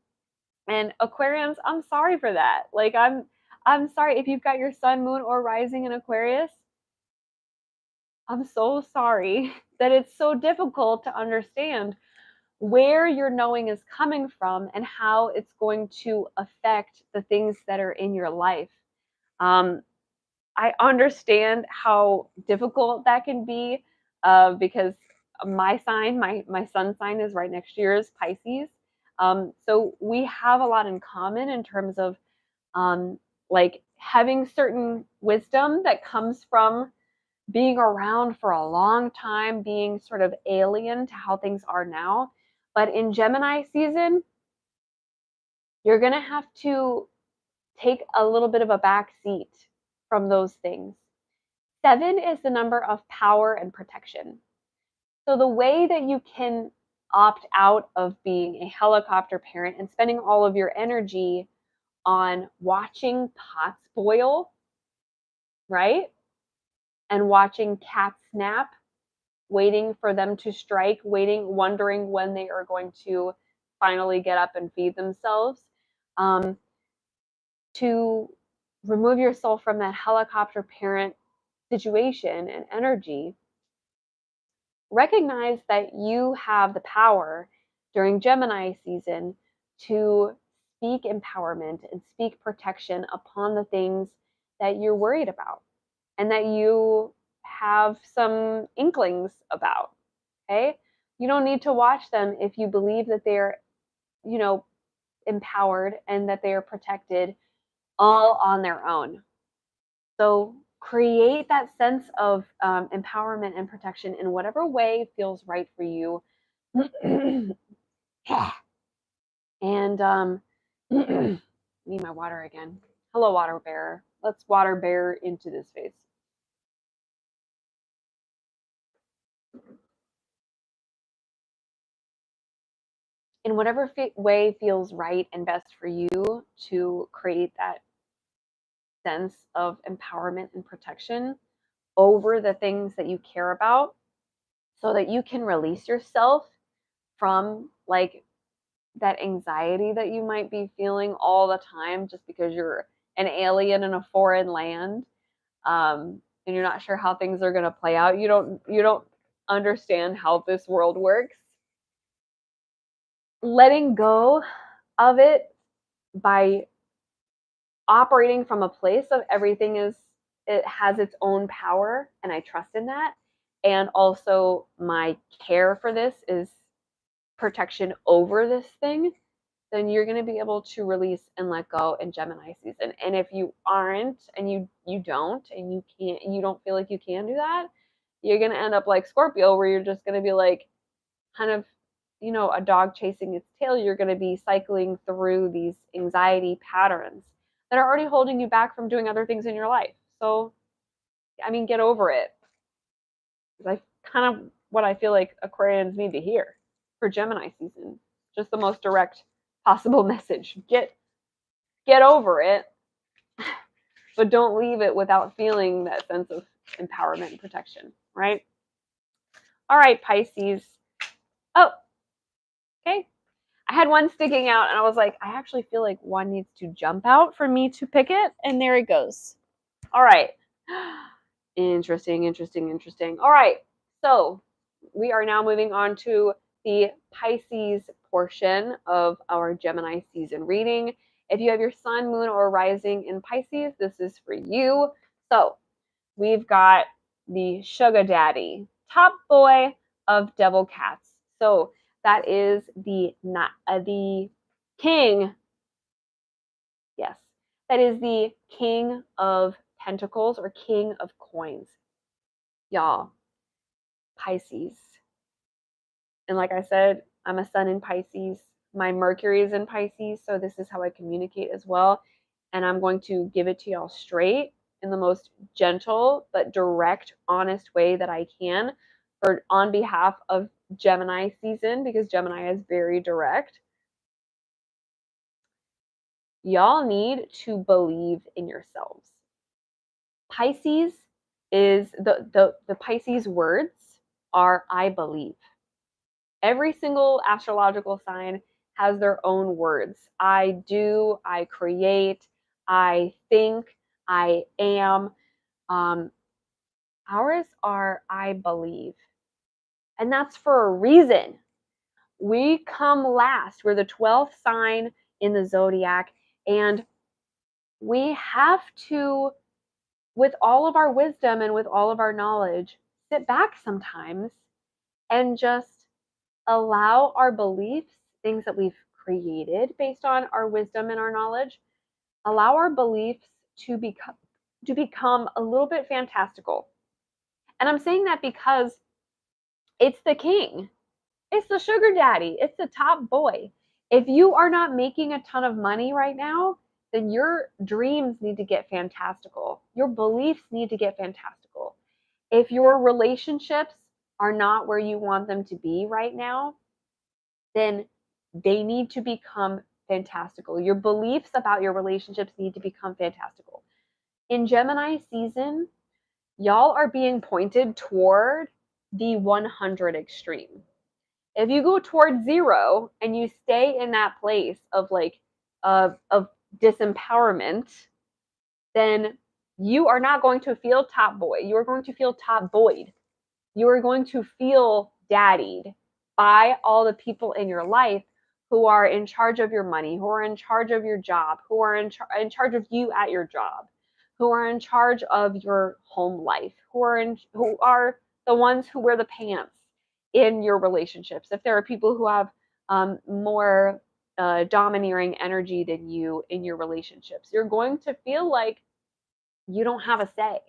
And Aquarians, I'm sorry for that. Like, I'm sorry if you've got your sun, moon, or rising in Aquarius. I'm so sorry that it's so difficult to understand where your knowing is coming from and how it's going to affect the things that are in your life. I understand how difficult that can be, because my sign, my sun sign, is right next to yours, Pisces. So we have a lot in common in terms of like having certain wisdom that comes from being around for a long time, being sort of alien to how things are now. But in Gemini season, you're going to have to take a little bit of a back seat from those things. 7 is the number of power and protection. So the way that you can opt out of being a helicopter parent and spending all of your energy on watching pots boil, right? And watching cats nap, waiting for them to strike, wondering when they are going to finally get up and feed themselves, to remove yourself from that helicopter parent situation and energy. Recognize that you have the power during Gemini season to speak empowerment and speak protection upon the things that you're worried about, and that you have some inklings about. Okay? You don't need to watch them if you believe that they're, you know, empowered and that they are protected all on their own. So create that sense of empowerment and protection in whatever way feels right for you. And need my water again. Hello, water bearer. Let's water bear into this face. In whatever way feels right and best for you to create that sense of empowerment and protection over the things that you care about so that you can release yourself from like that anxiety that you might be feeling all the time just because you're an alien in a foreign land, and you're not sure how things are going to play out. You don't understand how this world works. Letting go of it by operating from a place of everything is, it has its own power and I trust in that. And also my care for this is protection over this thing, then you're going to be able to release and let go in Gemini season. And if you aren't, and you don't, and you don't feel like you can do that, you're going to end up like Scorpio, where you're just going to be like kind of, you know, a dog chasing its tail. You're going to be cycling through these anxiety patterns that are already holding you back from doing other things in your life. So, I mean, get over it. Like kind of what I feel like Aquarians need to hear for Gemini season. Just the most direct possible message. Get over it, but don't leave it without feeling that sense of empowerment and protection, right? All right, Pisces. Oh, okay. I had one sticking out and I was like, I actually feel like one needs to jump out for me to pick it. And there it goes. All right. Interesting. All right. So we are now moving on to the Pisces portion of our Gemini season reading. If you have your sun, moon, or rising in Pisces, this is for you. So we've got the sugar daddy, top boy of devil cats. So that is the king. Yes, that is the king of pentacles or king of coins. Y'all, Pisces. And like I said, I'm a sun in Pisces. My Mercury is in Pisces, so this is how I communicate as well. And I'm going to give it to y'all straight in the most gentle but direct, honest way that I can for on behalf of Gemini season, because Gemini is very direct. Y'all need to believe in yourselves. Pisces is the Pisces words are I believe. Every single astrological sign has their own words. I do, I create, I think, I am. Ours are I believe. And that's for a reason. We come last. We're the 12th sign in the zodiac. And we have to, with all of our wisdom and with all of our knowledge, sit back sometimes and just allow our beliefs, things that we've created based on our wisdom and our knowledge, allow our beliefs to become a little bit fantastical. And I'm saying that because it's the king. It's the sugar daddy. It's the top boy. If you are not making a ton of money right now, then your dreams need to get fantastical. Your beliefs need to get fantastical. If your relationships are not where you want them to be right now, then they need to become fantastical. Your beliefs about your relationships need to become fantastical. In Gemini season, y'all are being pointed toward the 100 extreme. If you go toward 0 and you stay in that place of like of disempowerment, then you are not going to feel top boy. You are going to feel top boyed. You are going to feel daddied by all the people in your life who are in charge of your money, who are in charge of your job, who are in charge of you at your job, who are in charge of your home life, who are the ones who wear the pants in your relationships. If there are people who have more domineering energy than you in your relationships, you're going to feel like you don't have a say.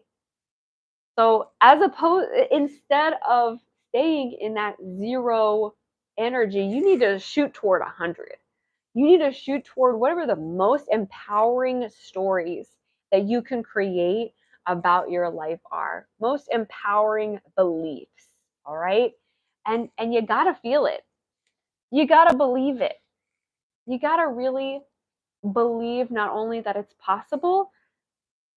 So as opposed, instead of staying in that zero energy, you need to shoot toward 100. You need to shoot toward whatever the most empowering stories that you can create about your life are. Most empowering beliefs, all right? And you got to feel it. You got to believe it. You got to really believe not only that it's possible,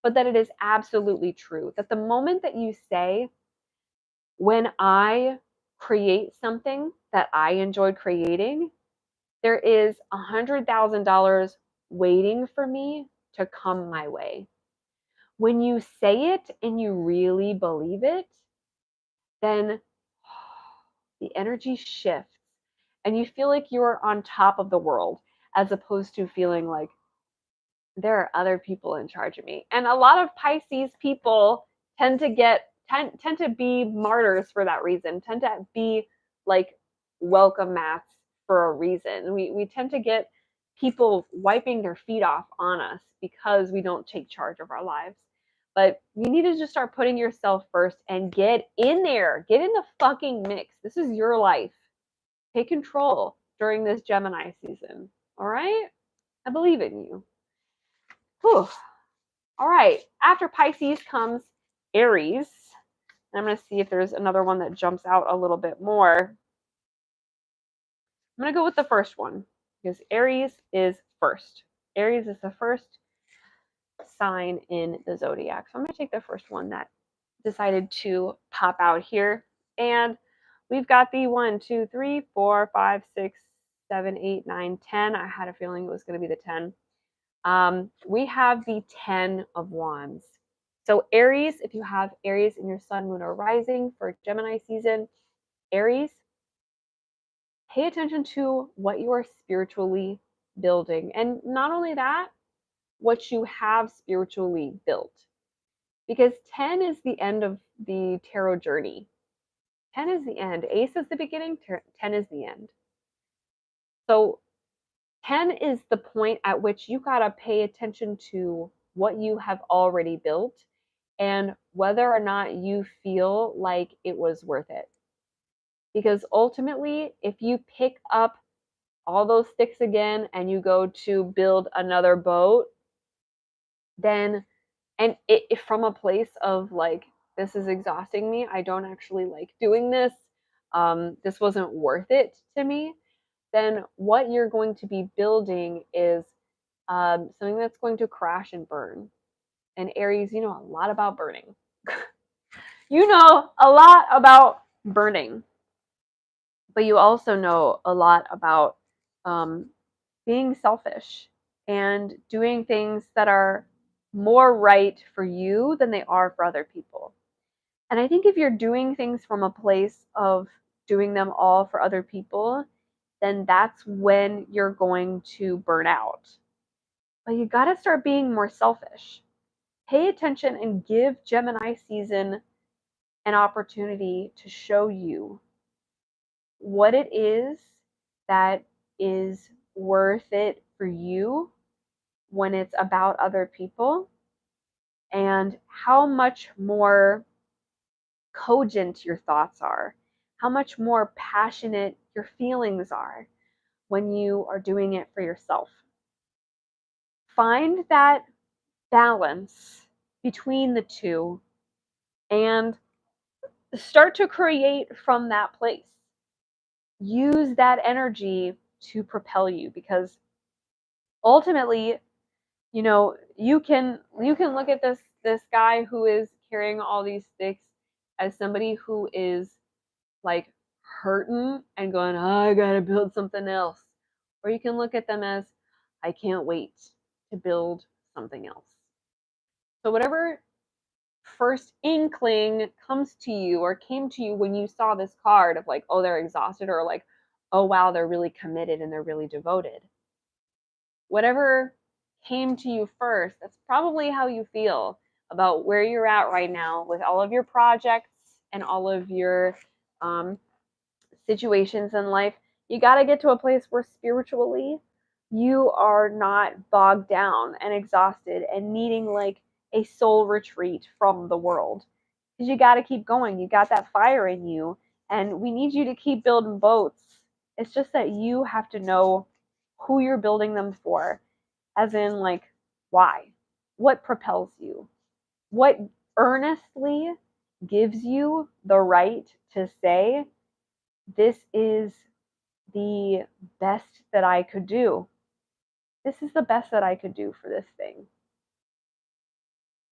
but that it is absolutely true. That the moment that you say, when I create something that I enjoyed creating, there is $100,000 waiting for me to come my way. When you say it and you really believe it, then the energy shifts and you feel like you're on top of the world as opposed to feeling like there are other people in charge of me. And a lot of Pisces people tend to be martyrs for that reason, tend to be like welcome mats for a reason. We tend to get people wiping their feet off on us because we don't take charge of our lives. But you need to just start putting yourself first and get in there. Get in the fucking mix. This is your life. Take control during this Gemini season. All right? I believe in you. Whew. All right. After Pisces comes Aries. And I'm going to see if there's another one that jumps out a little bit more. I'm going to go with the first one because Aries is first. Aries is the first sign in the zodiac. So I'm going to take the first one that decided to pop out here. And we've got the 1, 2, 3, 4, 5, 6, 7, 8, 9, 10. I had a feeling it was going to be the 10. We have the 10 of Wands. So Aries, if you have Aries in your sun, moon, or rising for Gemini season, Aries, pay attention to what you are spiritually building. And not only that, what you have spiritually built. Because 10 is the end of the tarot journey. 10 is the end. Ace is the beginning, 10 is the end. So 10 is the point at which you got to pay attention to what you have already built and whether or not you feel like it was worth it. Because ultimately, if you pick up all those sticks again and you go to build another boat, then, and it from a place of like, this is exhausting me, I don't actually like doing this, this wasn't worth it to me, then what you're going to be building is something that's going to crash and burn. And Aries, you know a lot about burning. You know a lot about burning, but you also know a lot about being selfish and doing things that are more right for you than they are for other people. And I think if you're doing things from a place of doing them all for other people, then that's when you're going to burn out. But you got to start being more selfish. Pay attention and give Gemini season an opportunity to show you what it is that is worth it for you when it's about other people, and how much more cogent your thoughts are, how much more passionate your feelings are when you are doing it for yourself. Find that balance between the two and start to create from that place. Use that energy to propel you, because ultimately, you know, you can look at this guy who is carrying all these sticks as somebody who is like hurting and going, oh, I gotta build something else. Or you can look at them as, I can't wait to build something else. So whatever first inkling comes to you or came to you when you saw this card of like, oh, they're exhausted, or like, oh wow, they're really committed and they're really devoted. Whatever came to you first, that's probably how you feel about where you're at right now with all of your projects and all of your situations in life. You got to get to a place where spiritually you are not bogged down and exhausted and needing like a soul retreat from the world. Because you got to keep going. You got that fire in you, and we need you to keep building boats. It's just that you have to know who you're building them for, as in, like, why? What propels you? What earnestly gives you the right to say, this is the best that I could do? This is the best that I could do for this thing.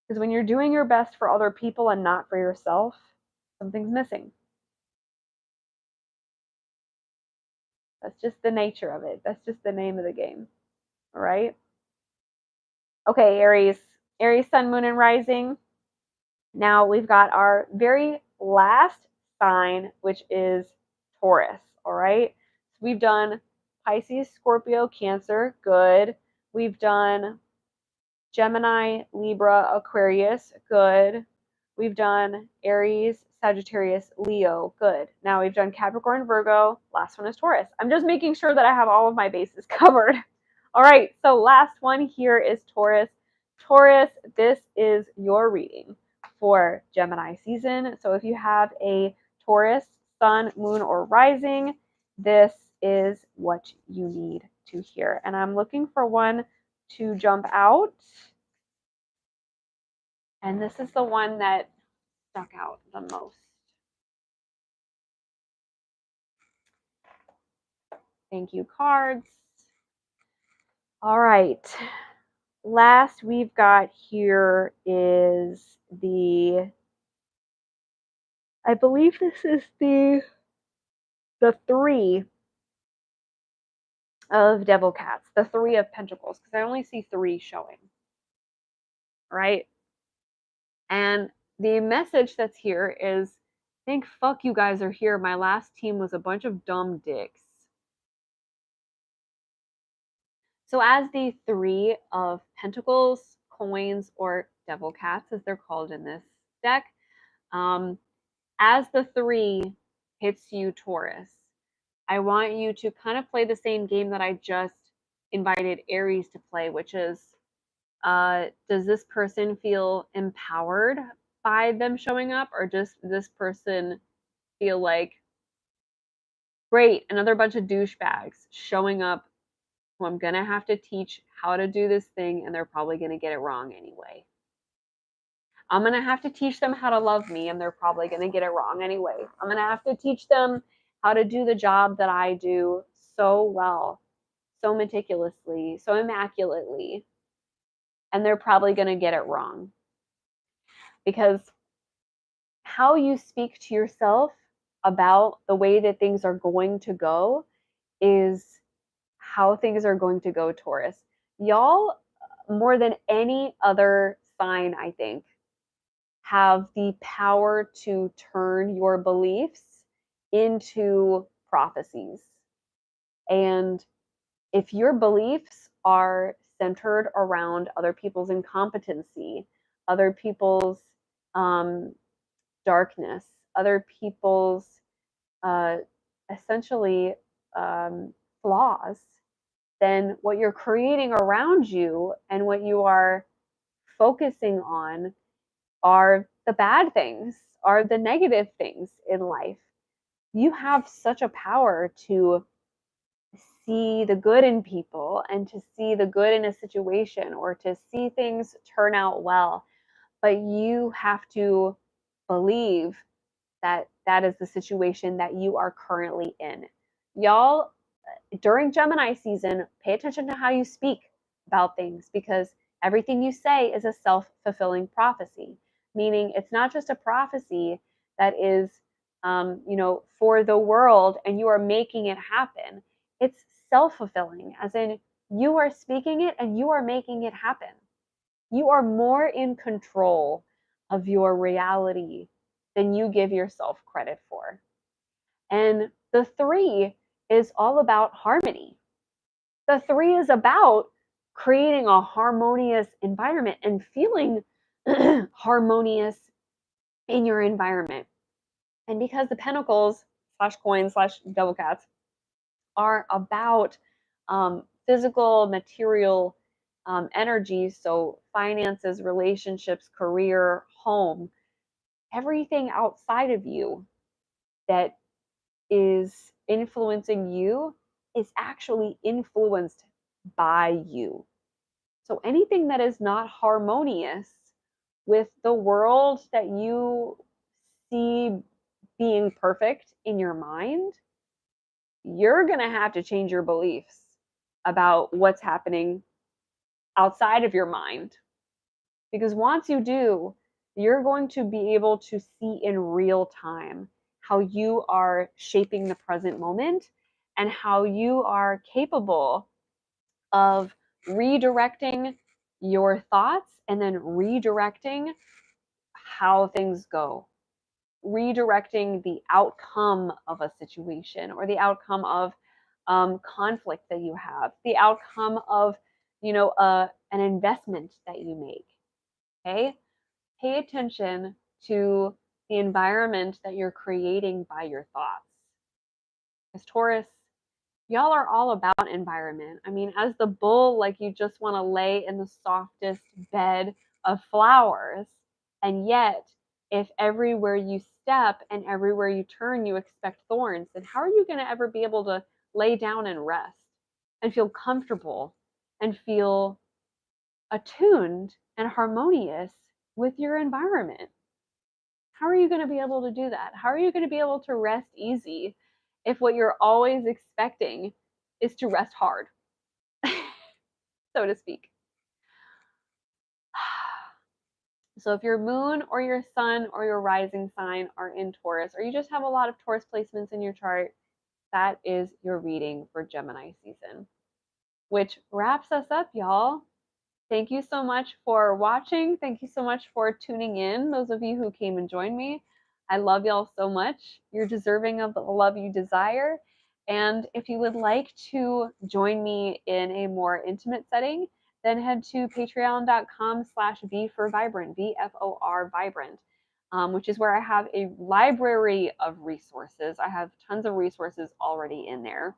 Because when you're doing your best for other people and not for yourself, something's missing. That's just the nature of it. That's just the name of the game. All right? Okay, Aries. Aries, sun, moon, and rising. Now we've got our very last sign, which is Taurus. All right? So we've done Pisces, Scorpio, Cancer. Good. We've done Gemini, Libra, Aquarius. Good. We've done Aries, Sagittarius, Leo. Good. Now we've done Capricorn, Virgo. Last one is Taurus. I'm just making sure that I have all of my bases covered. All right, so last one here is Taurus. Taurus, this is your reading for Gemini season. So if you have a Taurus, sun, moon, or rising, this is what you need to hear. And I'm looking for one to jump out. And this is the one that stuck out the most. Thank you, cards. All right. Last we've got here is I believe this is the 3 of Devil Cats, the 3 of Pentacles, because I only see 3 showing. Right? And the message that's here is, thank fuck you guys are here. My last team was a bunch of dumb dicks. So as the 3 of Pentacles, coins, or Devil Cats, as they're called in this deck, as the 3 hits you, Taurus, I want you to kind of play the same game that I just invited Aries to play, which is, does this person feel empowered by them showing up, or does this person feel like, great, another bunch of douchebags showing up who I'm going to have to teach how to do this thing, and they're probably going to get it wrong anyway. I'm going to have to teach them how to love me, and they're probably going to get it wrong anyway. I'm going to have to teach them how to do the job that I do so well, so meticulously, so immaculately, and they're probably going to get it wrong. Because how you speak to yourself about the way that things are going to go is how things are going to go, Taurus. Y'all, more than any other sign, I think, have the power to turn your beliefs into prophecies. And if your beliefs are centered around other people's incompetency, other people's darkness, other people's essentially flaws, then what you're creating around you and what you are focusing on are the bad things, are the negative things in life. You have such a power to see the good in people and to see the good in a situation or to see things turn out well. But you have to believe that that is the situation that you are currently in. Y'all, during Gemini season, pay attention to how you speak about things, because everything you say is a self-fulfilling prophecy, meaning it's not just a prophecy that is, for the world and you are making it happen. It's self-fulfilling, as in you are speaking it and you are making it happen. You are more in control of your reality than you give yourself credit for. And the 3 is all about harmony. The 3 is about creating a harmonious environment and feeling harmonious in your environment. And because the pentacles slash coins slash devil cats are about physical, material energy, so finances, relationships, career, home, everything outside of you that is influencing you is actually influenced by you. So anything that is not harmonious with the world that you see being perfect in your mind, you're going to have to change your beliefs about what's happening outside of your mind. Because once you do, you're going to be able to see in real time how you are shaping the present moment and how you are capable of redirecting your thoughts and then redirecting how things go, redirecting the outcome of a situation or the outcome of conflict that you have, the outcome of, an investment that you make. Okay, pay attention to the environment that you're creating by your thoughts. As Taurus, y'all are all about environment. I mean, as the bull, like you just want to lay in the softest bed of flowers. And yet, if everywhere you step and everywhere you turn, you expect thorns, then how are you going to ever be able to lay down and rest and feel comfortable and feel attuned and harmonious with your environment? How are you going to be able to do that? How are you going to be able to rest easy if what you're always expecting is to rest hard, so to speak? So if your moon or your sun or your rising sign are in Taurus, or you just have a lot of Taurus placements in your chart, that is your reading for Gemini season, which wraps us up, y'all. Thank you so much for watching. Thank you so much for tuning in. Those of you who came and joined me, I love y'all so much. You're deserving of the love you desire. And if you would like to join me in a more intimate setting, then head to patreon.com/V for Vibrant, VFOR Vibrant, which is where I have a library of resources. I have tons of resources already in there,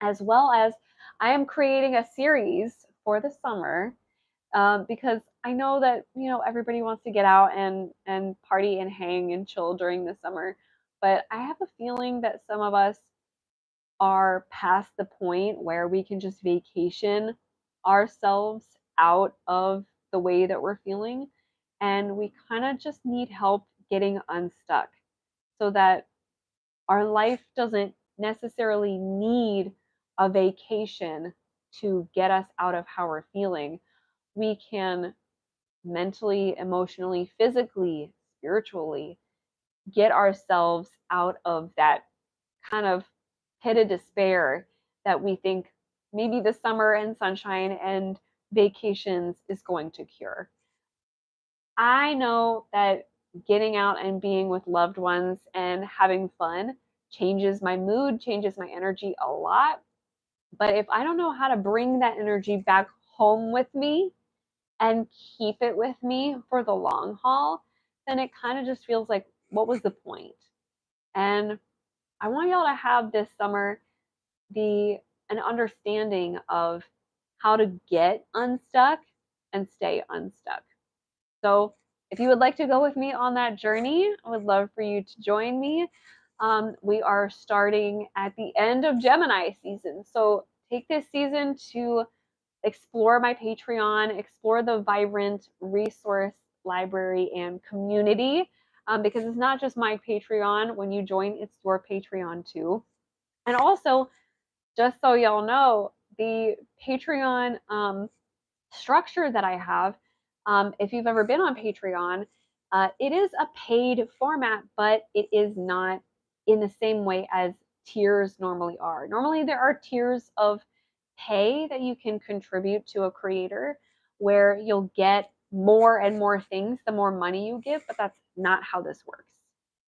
as well as I am creating a series for the summer, because I know that everybody wants to get out and party and hang and chill during the summer, but I have a feeling that some of us are past the point where we can just vacation ourselves out of the way that we're feeling, and we kind of just need help getting unstuck so that our life doesn't necessarily need a vacation to get us out of how we're feeling. We can mentally, emotionally, physically, spiritually get ourselves out of that kind of pit of despair that we think maybe the summer and sunshine and vacations is going to cure. I know that getting out and being with loved ones and having fun changes my mood, changes my energy a lot. But if I don't know how to bring that energy back home with me and keep it with me for the long haul, then it kind of just feels like, what was the point? And I want y'all to have this summer an understanding of how to get unstuck and stay unstuck. So if you would like to go with me on that journey, I would love for you to join me. We are starting at the end of Gemini season. So take this season to explore my Patreon, explore the vibrant resource library and community, because it's not just my Patreon. When you join, it's your Patreon too. And also, just so y'all know, the Patreon structure that I have, if you've ever been on Patreon, it is a paid format, but it is not in the same way as tiers normally are. Normally, there are tiers of pay that you can contribute to a creator where you'll get more and more things the more money you give, but that's not how this works.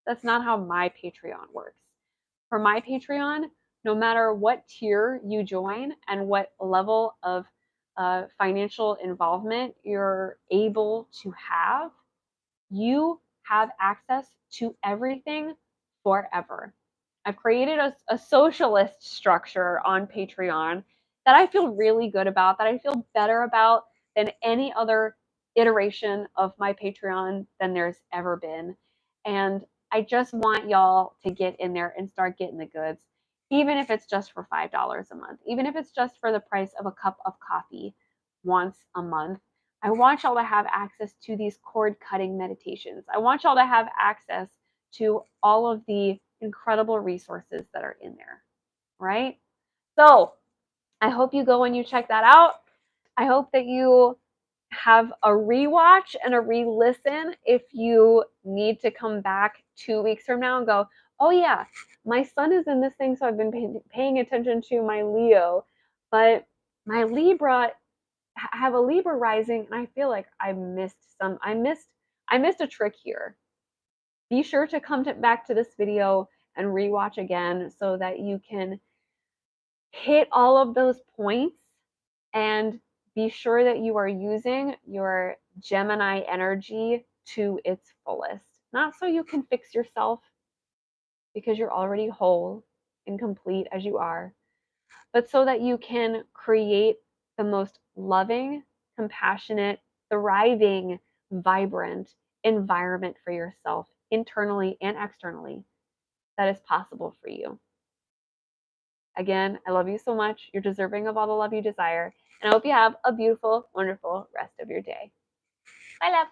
That's not how my Patreon works. For my Patreon, no matter what tier you join and what level of financial involvement you're able to have, you have access to everything forever. I've created a socialist structure on Patreon that I feel really good about, that I feel better about than any other iteration of my Patreon than there's ever been. And I just want y'all to get in there and start getting the goods, even if it's just for $5 a month, even if it's just for the price of a cup of coffee once a month. I want y'all to have access to these cord cutting meditations. I want y'all to have access to all of the incredible resources that are in there, right? So I hope you go and you check that out. I hope that you have a rewatch and a re-listen if you need to come back 2 weeks from now and go, oh yeah, my sun is in this thing, so I've been paying attention to my Leo, but my Libra, have a Libra rising, and I feel like I missed a trick here. Be sure to come back to this video and rewatch again so that you can hit all of those points, and be sure that you are using your Gemini energy to its fullest. Not so you can fix yourself, because you're already whole and complete as you are, but so that you can create the most loving, compassionate, thriving, vibrant environment for yourself, internally and externally, that is possible for you. Again, I love you so much. You're deserving of all the love you desire. And I hope you have a beautiful, wonderful rest of your day. Bye, love.